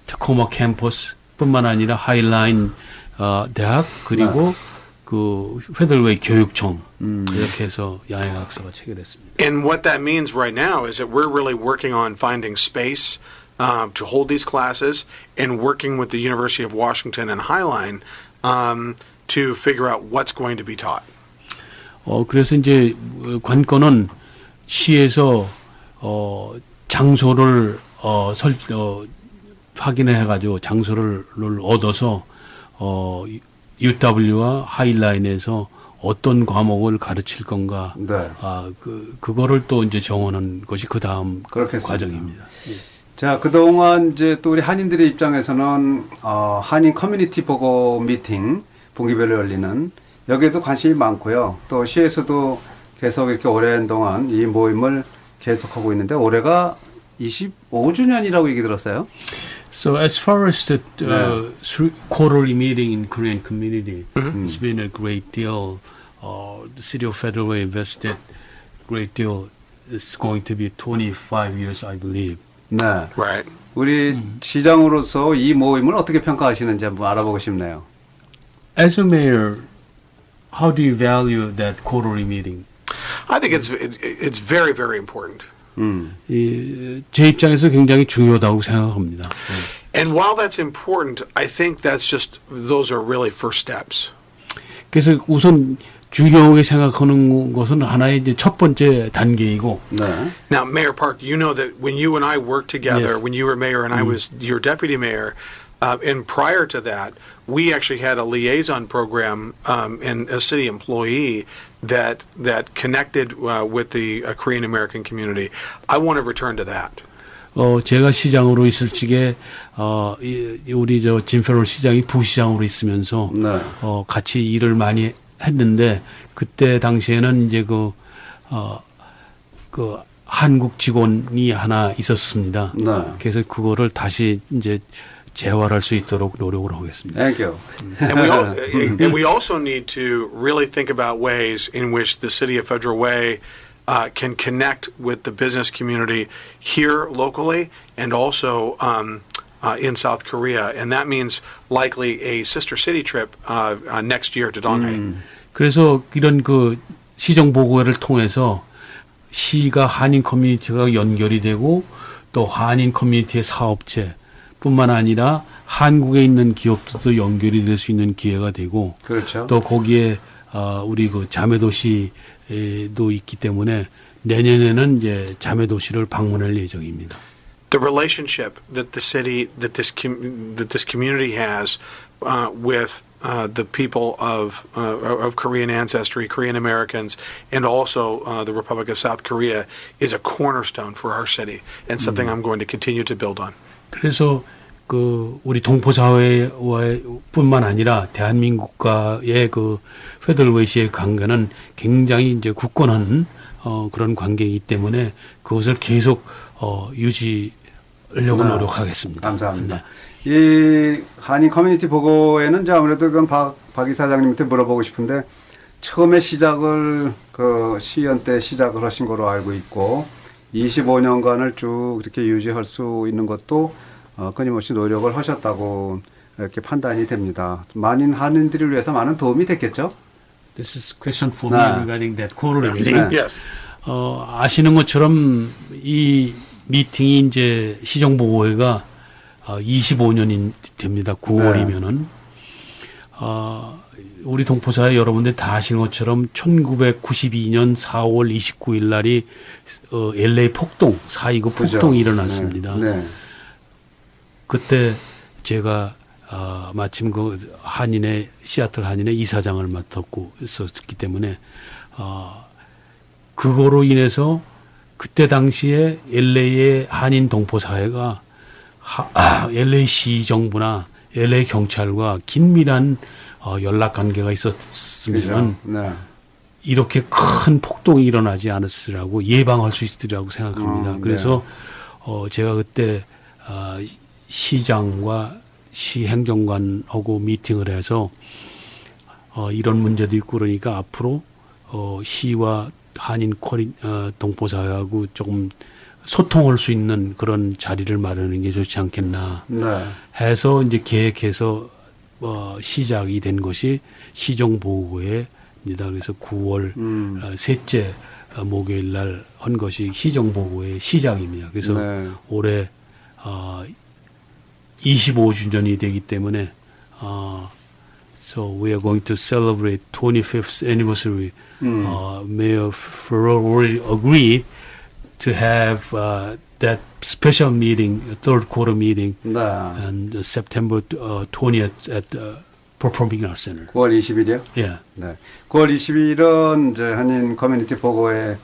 타코마 캠퍼스뿐만 아니라 하이라인 대학 그리고 그 페더럴웨이 교육청 이렇게 해서 양해각서가 체결됐습니다. And what that means right now is that we're really working on finding space to hold these classes and working with the University of Washington and Highline to figure out what's going to be taught. 그래서 이제 관건은 시에서 장소를 확인을 해가지고 장소를 얻어서 UW와 하이라인에서 어떤 과목을 가르칠 건가, 네. 그거를 또 이제 정하는 것이 그 다음 그렇겠습니다. 과정입니다. 예. 자, 그동안 이제 또 우리 한인들의 입장에서는 한인 커뮤니티 보고 미팅 분기별로 열리는 여기에도 관심이 많고요. 또 시에서도 계속 이렇게 오랜 동안 이 모임을 계속하고 있는데 올해가 25주년이라고 얘기 들었어요. So as far as the quarterly meeting in Korean community, it's been a great deal. The city of Federal Way invested a great deal. It's going to be 25 years, I believe. 네. Right. 우리 시장으로서 이 모임을 어떻게 평가하시는지 한번 알아보고 싶네요. As a mayor, how do you value that quarterly meeting? I think it's very, very important. 제 입장에서 굉장히 중요하다고 생각합니다. And while that's important, I think those are really first steps. 그래서 우선 중요하게 생각하는 것은 하나의 이제 첫 번째 단계이고. 네. Now, Mayor Park, you know that when you and I worked together, Yes. when you were mayor and I was your deputy mayor, and prior to that, we actually had a liaison program and a city employee that connected with the Korean American community. I want to return to that. 제가 시장으로 있을 적에 우리 짐 페럴 시장이 부시장으로 있으면서 네. 같이 일을 많이 했는데 그때 당시에는 이제 그 한국 직원이 하나 있었습니다. 네. 그래서 그거를 다시 이제 재활할 수 있도록 노력을 하겠습니다. Thank you. And we also need to really think about ways in which the city of Federal Way can connect with the business community here locally and also in South Korea. And that means likely a sister city trip next year to Donghae. 그래서 이런 그 시정 보고회를 통해서 시가 한인 커뮤니티가 연결이 되고 또 한인 커뮤니티의 사업체 뿐만 아니라 한국에 있는 기업들도 연결이 될 수 있는 기회가 되고 그렇죠. 또 거기에 우리 그 자매도시도 있기 때문에 내년에는 이제 자매도시를 방문할 예정입니다. The relationship that the city, that this community has with the people of Korean ancestry, Korean Americans, and also the Republic of South Korea is a cornerstone for our city and something I'm going to continue to build on. 그래서 그 우리 동포 사회뿐만 아니라 대한민국과의 그 페더럴웨이시의 관계는 굉장히 이제 굳건한 그런 관계이기 때문에 그것을 계속 유지하려고 노력하겠습니다. 감사합니다. 이 한인 커뮤니티 보고에는 이제 아무래도 그건 박 이사장님한테 물어보고 싶은데 처음에 시작을 그 시연 때 시작을 하신 거로 알고 있고 25년간을 쭉 이렇게 유지할 수 있는 것도 끊임없이 노력을 하셨다고 이렇게 판단이 됩니다. 많은 한인들을 위해서 많은 도움이 됐겠죠? This is a question for me regarding that quarterly meeting. Yes. 아시는 것처럼 이 미팅이 이제 시정보고회가 25년이 됩니다. 9월이면은. 우리 동포사회 여러분들 다 아시는 것처럼 1992년 4월 29일 날이 LA 폭동, 4.29 폭동이 일어났습니다. 네. 그때 제가 마침 그 시애틀 한인의 이사장을 맡았고 있었기 때문에 그거로 인해서 그때 당시에 LA의 한인 동포사회가 LA 시정부나 LA 경찰과 긴밀한 연락 관계가 있었으면 네. 이렇게 큰 폭동이 일어나지 않았으라고 예방할 수 있으리라고 생각합니다. 그래서 제가 그때 시장과 시 행정관하고 미팅을 해서 이런 문제도 있고 그러니까 앞으로 시와 한인 동포사회하고 조금 소통할 수 있는 그런 자리를 마련하는 게 좋지 않겠나 해서 이제 계획해서 시작이 된 것이 시정보고회입니다. 그래서 9월 셋째 목요일 날 한 것이 시정보고회 시작입니다. 그래서 올해 25주년이 되기 때문에 so we are going to celebrate 25th anniversary. Mayor Farrell already agreed to have that special meeting, third quarter meeting, on September 20th at Performing Arts Center. 9월 20일이요? 예. 네. 9월 20일은 이제 한인 커뮤니티 보고의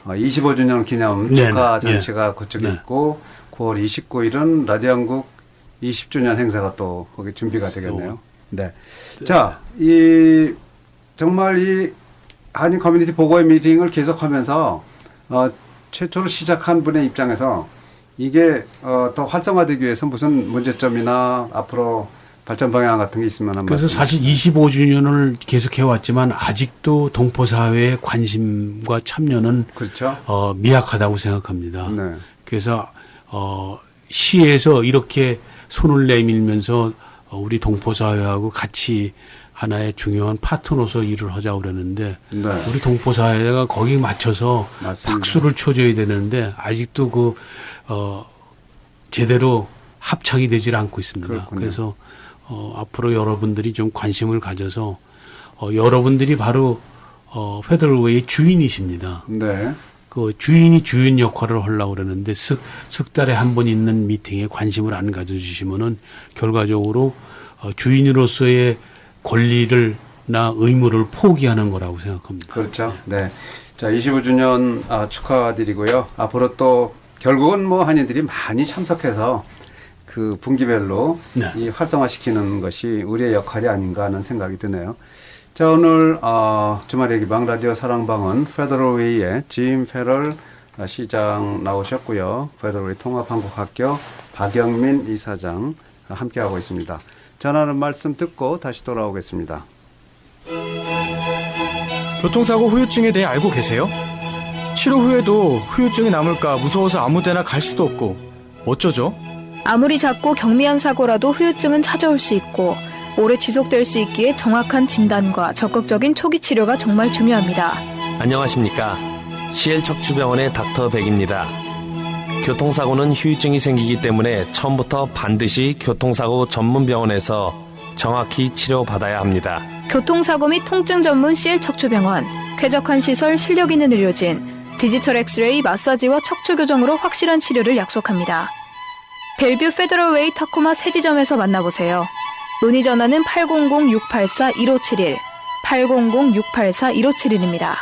25주년 기념 축하 잔치가 그쪽에 있고 9월 29일은 라디오 한국 20주년 행사가 또 거기 준비가 되겠네요. 네. 자, 정말 이 한인 커뮤니티 보고의 미팅을 계속하면서 최초로 시작한 분의 입장에서 이게 더 활성화되기 위해서 무슨 문제점이나 앞으로 발전 방향 같은 게 있으면 한번. 그래서 사실 25주년을 계속 해왔지만 아직도 동포사회의 관심과 참여는 그렇죠. 미약하다고 생각합니다. 네. 그래서 시에서 이렇게 손을 내밀면서 우리 동포사회하고 같이 하나의 중요한 파트너로서 일을 하자고 그랬는데 네. 우리 동포사회가 거기에 맞춰서 맞습니다. 박수를 쳐줘야 되는데 아직도 제대로 합창이 되질 않고 있습니다. 그렇군요. 그래서 앞으로 여러분들이 좀 관심을 가져서 여러분들이 바로 페더럴웨이 주인이십니다. 네. 그 주인이 주인 역할을 하려고 그러는데 석 달에 한 번 있는 미팅에 관심을 안 가져주시면은 결과적으로 주인으로서의 권리를나 의무를 포기하는 거라고 생각합니다. 그렇죠. 네. 자, 25주년 축하드리고요. 앞으로 또 결국은 뭐 한인들이 많이 참석해서 그 분기별로 네. 이 활성화시키는 것이 우리의 역할이 아닌가 하는 생각이 드네요. 자, 오늘 주말의 기방 라디오 사랑방은 페더럴웨이의 짐 페럴 시장 나오셨고요. 페더럴웨이 통합한국학교 박영민 이사장 함께하고 있습니다. 전하는 말씀 듣고 다시 돌아오겠습니다. 교통사고 후유증에 대해 알고 계세요? 치료 후에도 후유증이 남을까 무서워서 아무 데나 갈 수도 없고 어쩌죠? 아무리 작고 경미한 사고라도 후유증은 찾아올 수 있고 오래 지속될 수 있기에 정확한 진단과 적극적인 초기 치료가 정말 중요합니다. 안녕하십니까. CL 척추병원의 닥터 백입니다. 교통사고는 후유증이 생기기 때문에 처음부터 반드시 교통사고 전문 병원에서 정확히 치료받아야 합니다. 교통사고 및 통증 전문 CL 척추병원, 쾌적한 시설, 실력 있는 의료진, 디지털 엑스레이, 마사지와 척추 교정으로 확실한 치료를 약속합니다. 벨뷰 페더럴웨이 타코마 새 지점에서 만나보세요. 문의 전화는 800-684-1571, 800-684-1571입니다.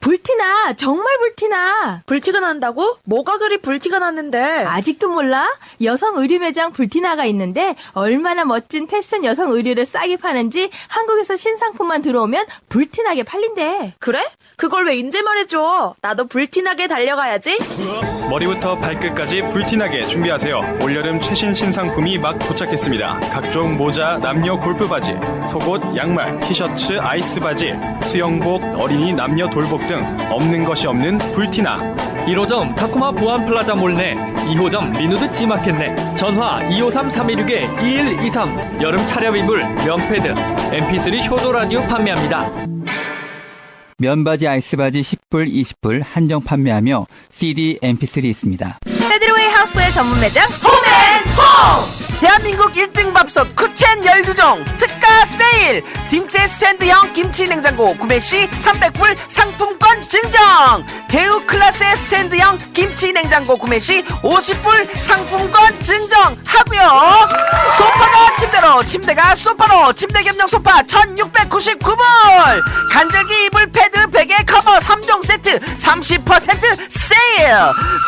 불티나, 정말 불티나. 불티가 난다고? 뭐가 그리 불티가 났는데? 아직도 몰라? 여성 의류 매장 불티나가 있는데 얼마나 멋진 패션 여성 의류를 싸게 파는지 한국에서 신상품만 들어오면 불티나게 팔린대. 그래? 그걸 왜 인제 말해줘? 나도 불티나게 달려가야지. 머리부터 발끝까지 불티나게 준비하세요. 올여름 최신 신상품이 막 도착했습니다. 각종 모자, 남녀 골프 바지, 속옷, 양말, 티셔츠, 아이스 바지, 수영복, 어린이 남녀 돌복 등 없는 것이 없는 불티나. 1호점 타코마 보안플라자 몰내, 2호점 리누드 G마켓 내, 전화 253-316-2123. 여름 차려 이불, 면패드, MP3 효도 라디오 판매합니다. 면바지, 아이스바지 10불, 20불 한정 판매하며 CD, MP3 있습니다. 페더럴웨이 하우스웨어 전문 매장 홈앤홈! 대한민국 1등 밥솥 쿠첸 12종 특가 세일! 딤째 스탠드형 김치 냉장고 구매 시 300불 상품권 증정! 대우 클래스의 스탠드형 김치 냉장고 구매 시 50불 상품권 증정하고요. 소파가 침대로, 침대가 소파로, 침대 겸용 소파 1699불! 간절기 이불 패드 베개 커버 3종 세트 30% 세일!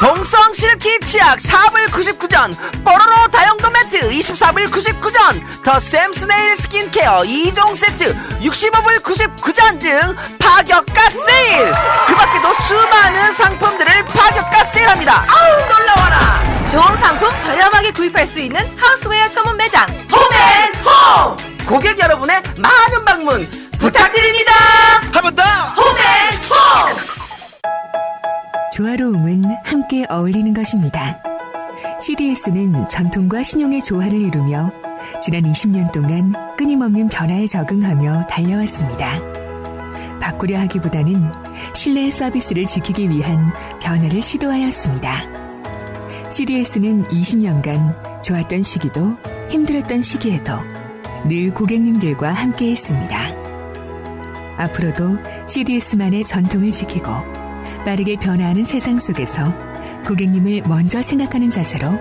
동성 실키 치약 4불 99전, 뽀로로 다용도 매트 24불 99전, 더 샘스네일 스킨케어 2종 세트 65불 99전 등 파격가 세일! 그 밖에도 수많은 상품들을 파격가 세일합니다. 아우 놀라워라! 좋은 상품 저렴하게 구입할 수 있는 하우스웨어 전문 매장 홈앤홈! 고객 여러분의 많은 방문 부탁드립니다. 한 번 더! 홈앤홈! 조화로움은 함께 어울리는 것입니다. CDS는 전통과 신용의 조화를 이루며 지난 20년 동안 끊임없는 변화에 적응하며 달려왔습니다. 바꾸려 하기보다는 신뢰의 서비스를 지키기 위한 변화를 시도하였습니다. CDS는 20년간 좋았던 시기도 힘들었던 시기에도 늘 고객님들과 함께했습니다. 앞으로도 CDS만의 전통을 지키고 빠르게 변화하는 세상 속에서 고객님을 먼저 생각하는 자세로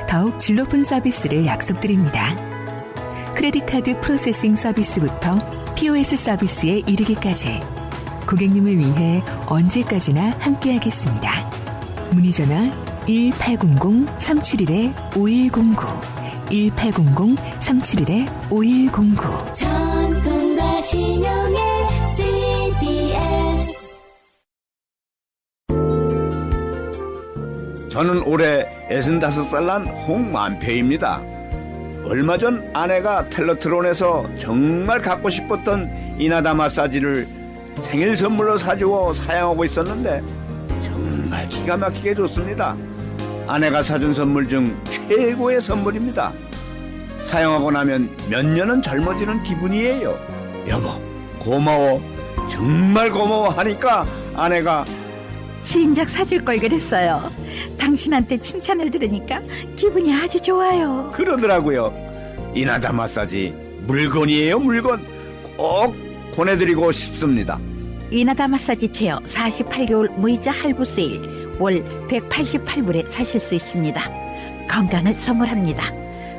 더욱 질 높은 서비스를 약속드립니다. 크레딧 카드 프로세싱 서비스부터 POS 서비스에 이르기까지 고객님을 위해 언제까지나 함께하겠습니다. 문의 전화 1800-371-5109 1800-371-5109 전통과 신용의 CDS. 저는 올해 65살 난 홍만표입니다. 얼마 전 아내가 텔레트론에서 정말 갖고 싶었던 이나다 마사지를 생일 선물로 사주어 사용하고 있었는데 정말 기가 막히게 좋습니다. 아내가 사준 선물 중 최고의 선물입니다. 사용하고 나면 몇 년은 젊어지는 기분이에요. 여보 고마워, 정말 고마워 하니까 아내가 진작 사줄 걸 그랬어요. 당신한테 칭찬을 들으니까 기분이 아주 좋아요. 그러더라고요. 이나다 마사지 물건이에요, 물건. 꼭 보내드리고 싶습니다. 이나다 마사지 체어 48개월 무이자 할부 세일 월 188불에 사실 수 있습니다. 건강을 선물합니다.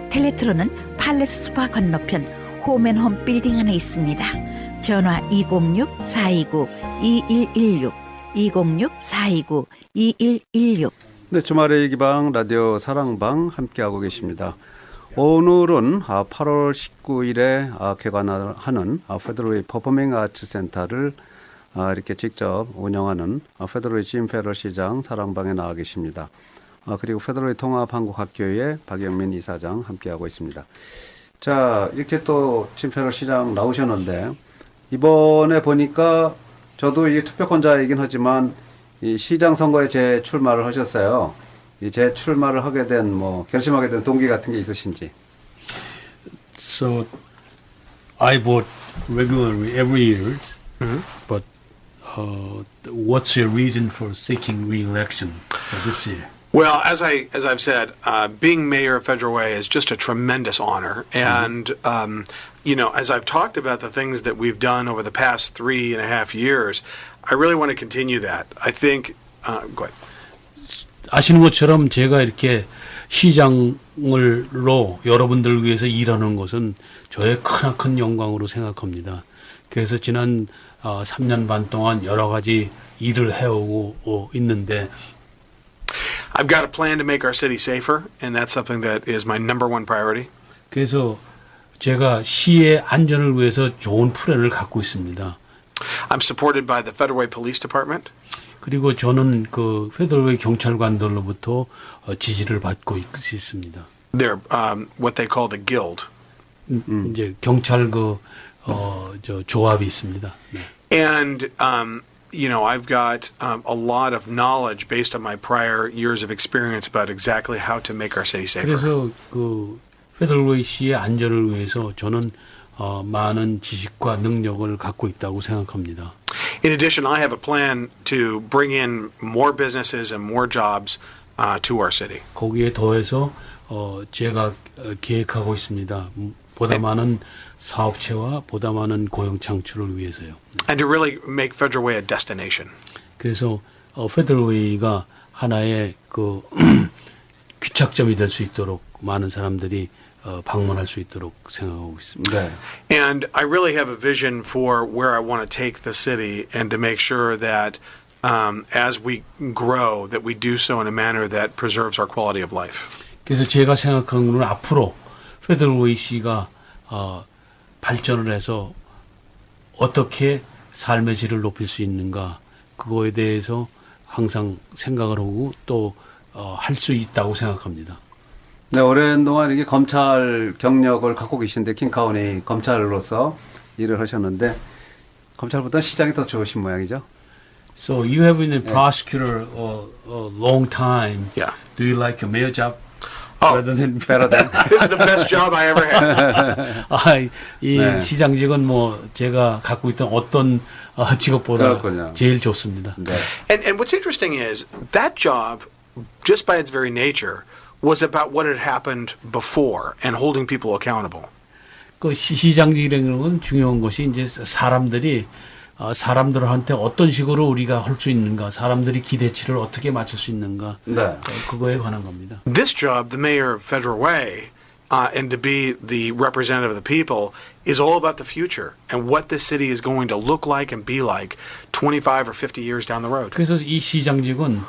텔레트로는 팔레스 스파 건너편 홈앤홈 빌딩 안에 있습니다. 전화 206-429-2116 206-429-2116. 네, 주말의 이기방 라디오 사랑방 함께하고 계십니다. 오늘은 8월 19일에 개관하는 페더럴웨이 퍼포밍 아츠 센터를 이렇게 직접 운영하는 페더럴웨이 짐 페럴 시장 사랑방에 나와 계십니다. 그리고 페더럴웨이 통합한국학교의 박영민 이사장 함께하고 있습니다. 자, 이렇게 또 짐 페럴 시장 나오셨는데 이번에 보니까 저도 이게 투표권자이긴 하지만 이 시장 선거에 재출마를 하셨어요. 이 재출마를 하게 된 결심하게 된 동기 같은 게 있으신지? So I vote regularly every year, but what's your reason for seeking re-election for this year? Well, as I've said, being mayor of Federal Way is just a tremendous honor, and as I've talked about the things that we've done over the past 3.5 years, I really want to continue that. I think. Go ahead. 아시는 것처럼 제가 이렇게 시장으로 여러분들 위해서 일하는 것은 저의 크나큰 영광으로 생각합니다. 그래서 지난 3년 반 동안 여러 가지 일을 해오고 있는데 I've got a plan to make our city safer, and that's something that is my number one priority. 그래서 제가 시의 안전을 위해서 좋은 플랜을 갖고 있습니다. I'm supported by the Federal Way Police Department. 그리고 저는 그 페더럴웨이 경찰관들로부터 지지를 받고 있습니다. They're what they call the guild. 이제 경찰 조합이 있습니다. 네. And I've got a lot of knowledge based on my prior years of experience about exactly how to make our city safer. 그래서 그 페더럴웨이 시의 안전을 위해서 저는 많은 지식과 능력을 갖고 있다고 생각합니다. In addition, I have a plan to bring in more businesses and more jobs to our city. 거기에 더해서 제가 계획하고 있습니다. 보다 많은 사업체와 보다 많은 고용 창출을 위해서요. And to really make Federal Way a destination. 그래서 페더럴웨이가 하나의 그 귀착점이 될 수 있도록 많은 사람들이 방문할 수 있도록 생각하고 있습니다. 네. And I really have a vision for where I want to take the city and to make sure that as we grow that we do so in a manner that preserves our quality of life. 그래서 제가 생각하는 건 앞으로 페더럴웨이 시가 발전을 해서 어떻게 삶의 질을 높일 수 있는가 그거에 대해서 항상 생각을 하고 또 할 수 있다고 생각합니다. 네, 오랜 동안 이게 검찰 경력을 갖고 계신데 킹카운티 검찰로서 일을 하셨는데 검찰보다 시장이 더 좋으신 모양이죠? So you have been a prosecutor a long time. Yeah. Do you like a mayor job? Better than This is the best job I ever had. 이 네. 시장직은 제가 갖고 있던 어떤 직업보다 그렇군요. 제일 좋습니다. 네. And what's interesting is that job, just by its very nature, was about what had happened before and holding people accountable. 그 시장직이라는 건 중요한 것이 이제 사람들한테 어떤 식으로 우리가 할 수 있는가, 사람들이 기대치를 어떻게 맞출 수 있는가, 네. 그거에 관한 겁니다. This job, the mayor of Federal Way, and to be the representative of the people is all about the future and what this city is going to look like and be like 25 or 50 years down the road. 그래서 이 시장직은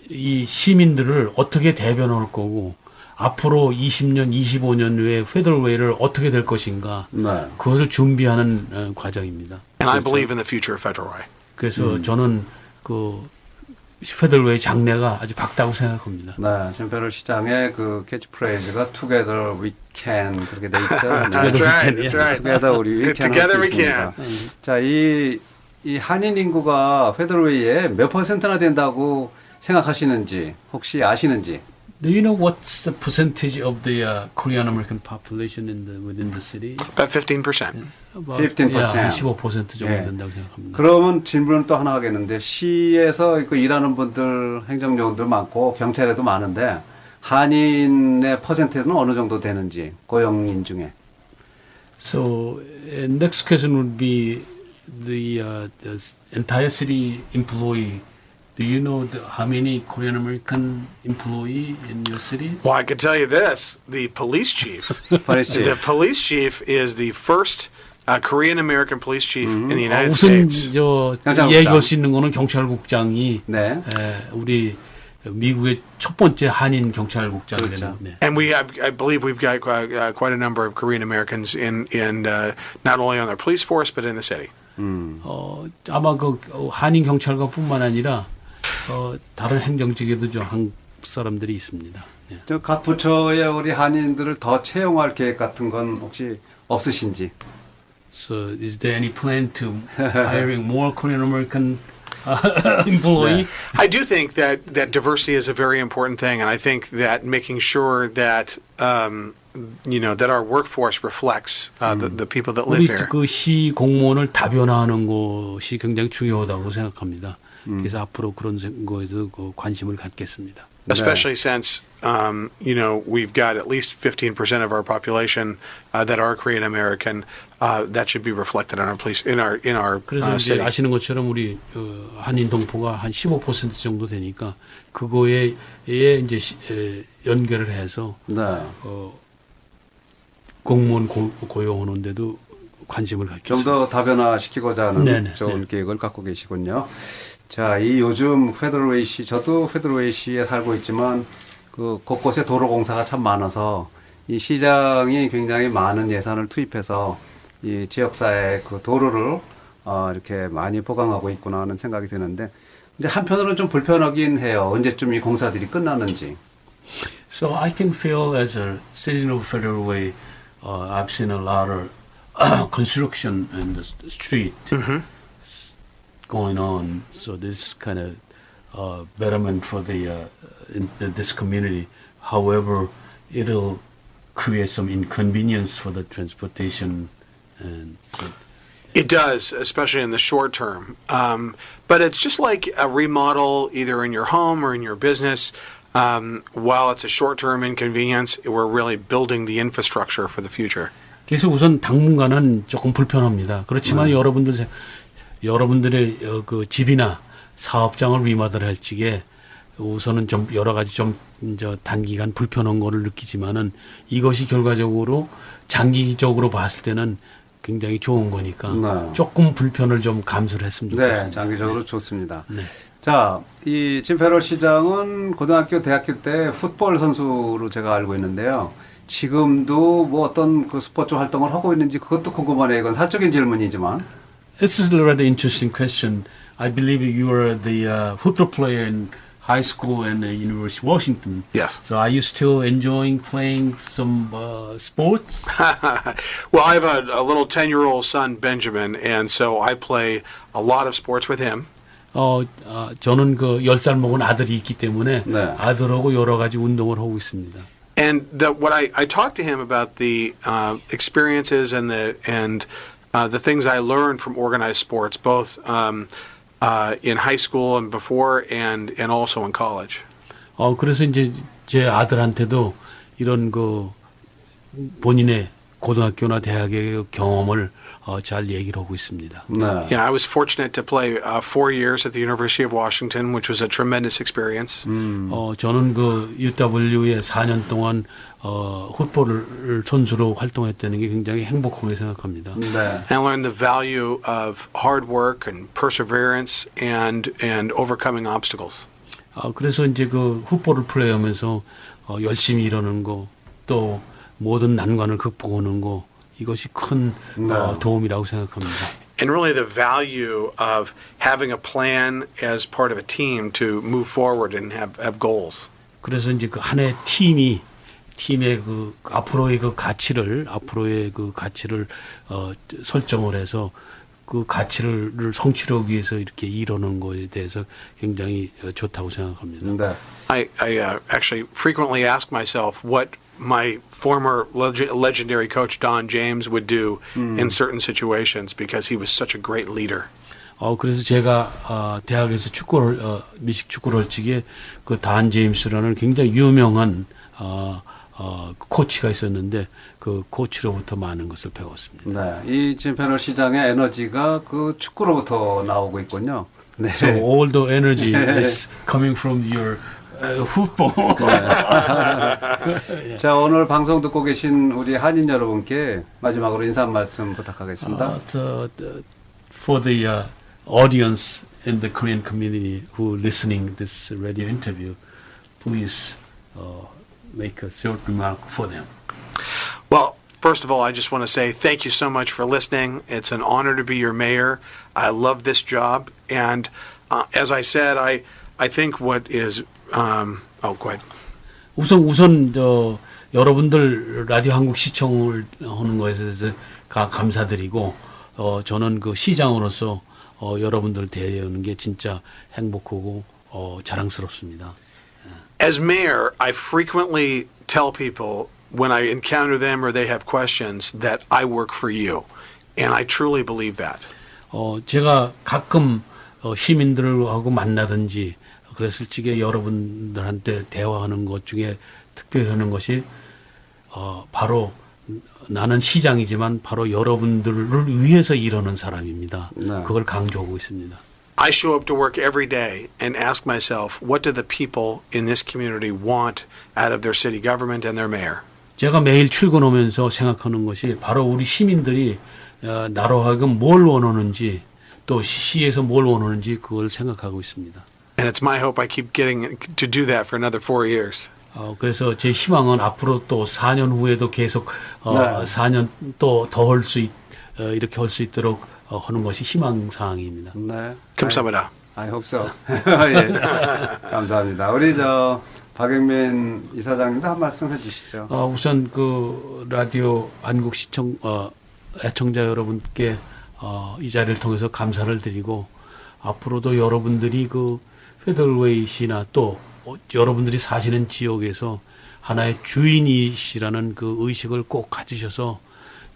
이 시민들을 어떻게 대변할 거고 앞으로 20년, 25년 후에 페더럴웨이를 어떻게 될 것인가 그것을 준비하는 과정입니다. And I believe in the future of Federal Way. 그래서 저는 그 페더럴웨이 장래가 아주 밝다고 생각합니다. 네, 심페럴 시장의 그 캐치프레이즈가 Together We Can 그렇게 돼 있죠. That's right. That's right. Together we can. Together 할 we 수 can. 있습니다. 자, 이 한인 인구가 페더럴웨이에 몇 %나 된다고 생각하시는지 혹시 아시는지? Do you know what's the percentage of the Korean American population within the city? About 15%. 15%. 한 15% 정도 된다고 생각합니다. 그러면 질문을 또 하나 하겠는데 시에서 그 일하는 분들 행정요원들 많고 경찰에도 많은데 한인의 퍼센트는 어느 정도 되는지 고용인 중에. So next question would be the entire city employee. Do you know how many Korean American employee in your city? Well, I could tell you this: the police chief, the police chief is the first Korean American police chief in the United 우선 States. 얘기할 수 있는 거는 경찰국장이 우리 미국의 첫 번째 한인 경찰국장이라는. 네. And I believe we've got quite a number of Korean Americans in not only on their police force but in the city. 아마 그 한인 경찰관뿐만 아니라 다른 행정직에도 좀 한국 사람들이 있습니다. 네. 각 부처에 우리 한인들을 더 채용할 계획 같은 건 혹시 없으신지? So is there any plan to hiring more Korean American employee? I do think that diversity is a very important thing, and I think that making sure that that our workforce reflects the people that live here. 우리 그 시 공무원을 다변화하는 것이 굉장히 중요하다고 생각합니다. 그래서 앞으로 그런 거에도 그 관심을 갖겠습니다. Especially since we've got at least 15% of our population that are Korean American, that should be reflected on our police in our 그래서 이제 city. 아시는 것처럼 우리 한인 동포가 한 15% 정도 되니까 그거에 이제 연결을 해서 공무원 고용하는데도 관심을 갖겠습니다. 좀 더 다변화시키고자 하는 좋은 계획을 갖고 계시군요. 자, 이 요즘 페더럴웨이시, 저도 페더럴웨이시에 살고 있지만 그 곳곳에 도로 공사가 참 많아서 이 시장이 굉장히 많은 예산을 투입해서 이 지역사회 그 도로를 이렇게 많이 보강하고 있구나 하는 생각이 드는데 이제 한편으로는 좀 불편하긴 해요. 언제쯤 이 공사들이 끝나는지. So I can feel as a citizen of Federal Way, I've seen a lot of construction in the street going on. So this kind of betterment for this community. However, it'll create some inconvenience for the transportation. And so It does, especially in the short term. But it's just like a remodel, either in your home or in your business. While it's a short-term inconvenience, we're really building the infrastructure for the future. 그래서 우선 당분간은 조금 불편합니다. 그렇지만 여러분들의 그 집이나 사업장을 리모델할 적에 우선은 좀 여러 가지 좀 단기간 불편한 거를 느끼지만은 이것이 결과적으로 장기적으로 봤을 때는 굉장히 좋은 거니까 조금 불편을 좀 감수를 했으면 좋겠습니다. 네, 장기적으로 좋습니다. 네. 자, 이 심페럴 시장은 고등학교, 대학교 때 풋볼 선수로 제가 알고 있는데요. 지금도 뭐 어떤 그 스포츠 활동을 하고 있는지 그것도 궁금하네요. 이건 사적인 질문이지만. This is a rather interesting question. I believe you were the football player in high school and University of Washington. Yes. So are you still enjoying playing some sports? Well, I have a little 10-year-old son, Benjamin, and so I play a lot of sports with him. 저는 그 10살 먹은 아들이 있기 때문에 아들하고 여러 가지 운동을 하고 있습니다. And what I talked to him about the experiences and the things I learned from organized sports, both in high school and before, and also in college. 그래서 이제 제 아들한테도 이런 그 본인의 고등학교나 대학의 경험을 잘 얘기를 하고 있습니다. Yeah, I was fortunate to play 4 years at the University of Washington, which was a tremendous experience. 저는 그 UW에 4년 동안 풋볼 선수로 활동했다는 게 굉장히 행복하게 생각합니다. And I learned the value of hard work and perseverance and overcoming obstacles. 그래서 이제 그 풋볼을 플레이하면서 열심히 일하는 거, 또 모든 난관을 극복하는 거, 이것이 큰 도움이라고 생각합니다. And really the value of having a plan as part of a team to move forward and have goals. 그래서 이제 그 한 해 팀의 그 앞으로의 그 가치를 설정을 해서 그 가치를 성취하기 위해서 이렇게 이루는 것에 대해서 굉장히 좋다고 생각합니다. I actually frequently ask myself what my former legendary coach Don James would do in certain situations because he was such a great leader. 그래서 제가 대학에서 미식 축구를 할 적에 그 단 제임스라는 굉장히 유명한 코치가 있었는데 그 코치로부터 많은 것을 배웠습니다. 네, 이 지금 패널 시장의 에너지가 그 축구로부터 나오고 있군요. 네. So all the energy is coming from your football. 자, 오늘 방송 듣고 계신 우리 한인 여러분께 마지막으로 인사 말씀 부탁하겠습니다. For the audience in the Korean community who listening this radio interview, please make a short remark for them. Well, first of all, I just want to say thank you so much for listening. It's an honor to be your mayor. I love this job, and as I said, I think what is go ahead. 우선 여러분들 라디오 한국 시청을 하는 것에 대해서 감사드리고 저는 그 시장으로서 여러분들 대하는 게 진짜 행복하고 자랑스럽습니다. As mayor, I frequently tell people when I encounter them or they have questions that I work for you, and I truly believe that. 제가 가끔 시민들하고 만나든지 그랬을 적에 여러분들한테 대화하는 것 중에 특별히 하는 것이 바로 나는 시장이지만 바로 여러분들을 위해서 일하는 사람입니다. 그걸 강조하고 있습니다. I show up to work every day and ask myself, what do the people in this community want out of their city government and their mayor? 제가 매일 출근하면서 생각하는 것이 바로 우리 시민들이 나로 하여금 뭘 원하는지 또 시에서 뭘 원하는지 그걸 생각하고 있습니다. And it's my hope I keep getting to do that for another 4 years. 그래서 제 희망은 앞으로 또 4년 후에도 계속 4년 또 더 할 수 이렇게 할 수 있도록 하는 것이 희망 사항입니다. 네. 감사합니다. I hope so. 예. 감사합니다. 우리 박영민 이사장님도 한 말씀 해주시죠. 우선 그 라디오 한국 시청 애청자 여러분께 이 자리를 통해서 감사를 드리고 앞으로도 여러분들이 그 페더럴웨이시나 또 여러분들이 사시는 지역에서 하나의 주인이시라는 그 의식을 꼭 가지셔서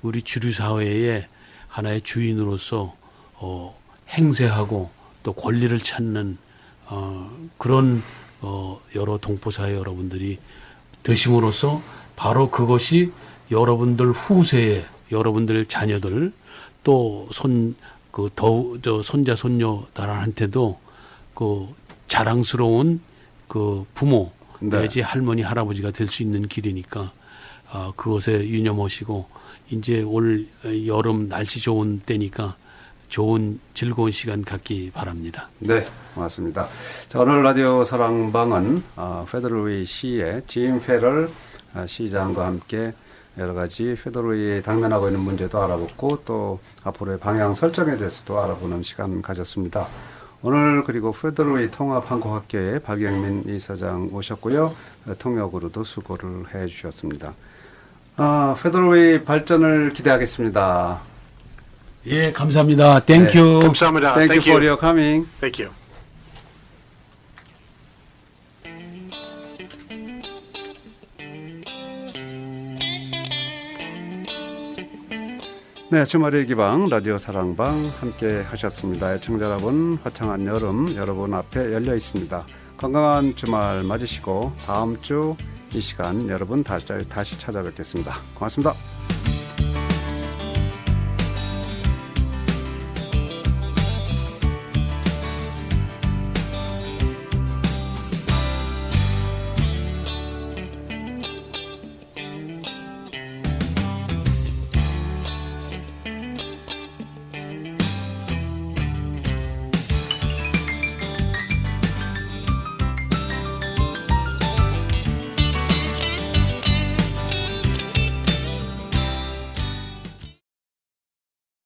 우리 주류 사회에 하나의 주인으로서 행세하고 또 권리를 찾는 그런 여러 동포사회 여러분들이 되심으로써 바로 그것이 여러분들 후세에 여러분들 자녀들 또 손자 손녀들한테도 그 자랑스러운 그 부모 내지 할머니 할아버지가 될 수 있는 길이니까 그것에 유념하시고 이제 올 여름 날씨 좋은 때니까 좋은 즐거운 시간 갖기 바랍니다. 네, 고맙습니다. 자, 오늘 라디오 사랑방은 페더럴웨이 시의 짐 페럴 시장과 함께 여러 가지 페더럴웨이에 당면하고 있는 문제도 알아보고 또 앞으로의 방향 설정에 대해서도 알아보는 시간 가졌습니다. 오늘 그리고 페더럴웨이 통합한국학교의 박영민 이사장 오셨고요. 통역으로도 수고를 해 주셨습니다. 페더럴웨이 발전을 기대하겠습니다. 예, 감사합니다. Thank you. 감사합니다. Thank you for your coming. Thank you. 네, 주말의 기방 라디오 사랑방 함께 하셨습니다. 애청자 여러분, 화창한 여름 여러분 앞에 열려 있습니다. 건강한 주말 맞으시고 다음 주 이 시간 여러분 다시 찾아뵙겠습니다. 고맙습니다.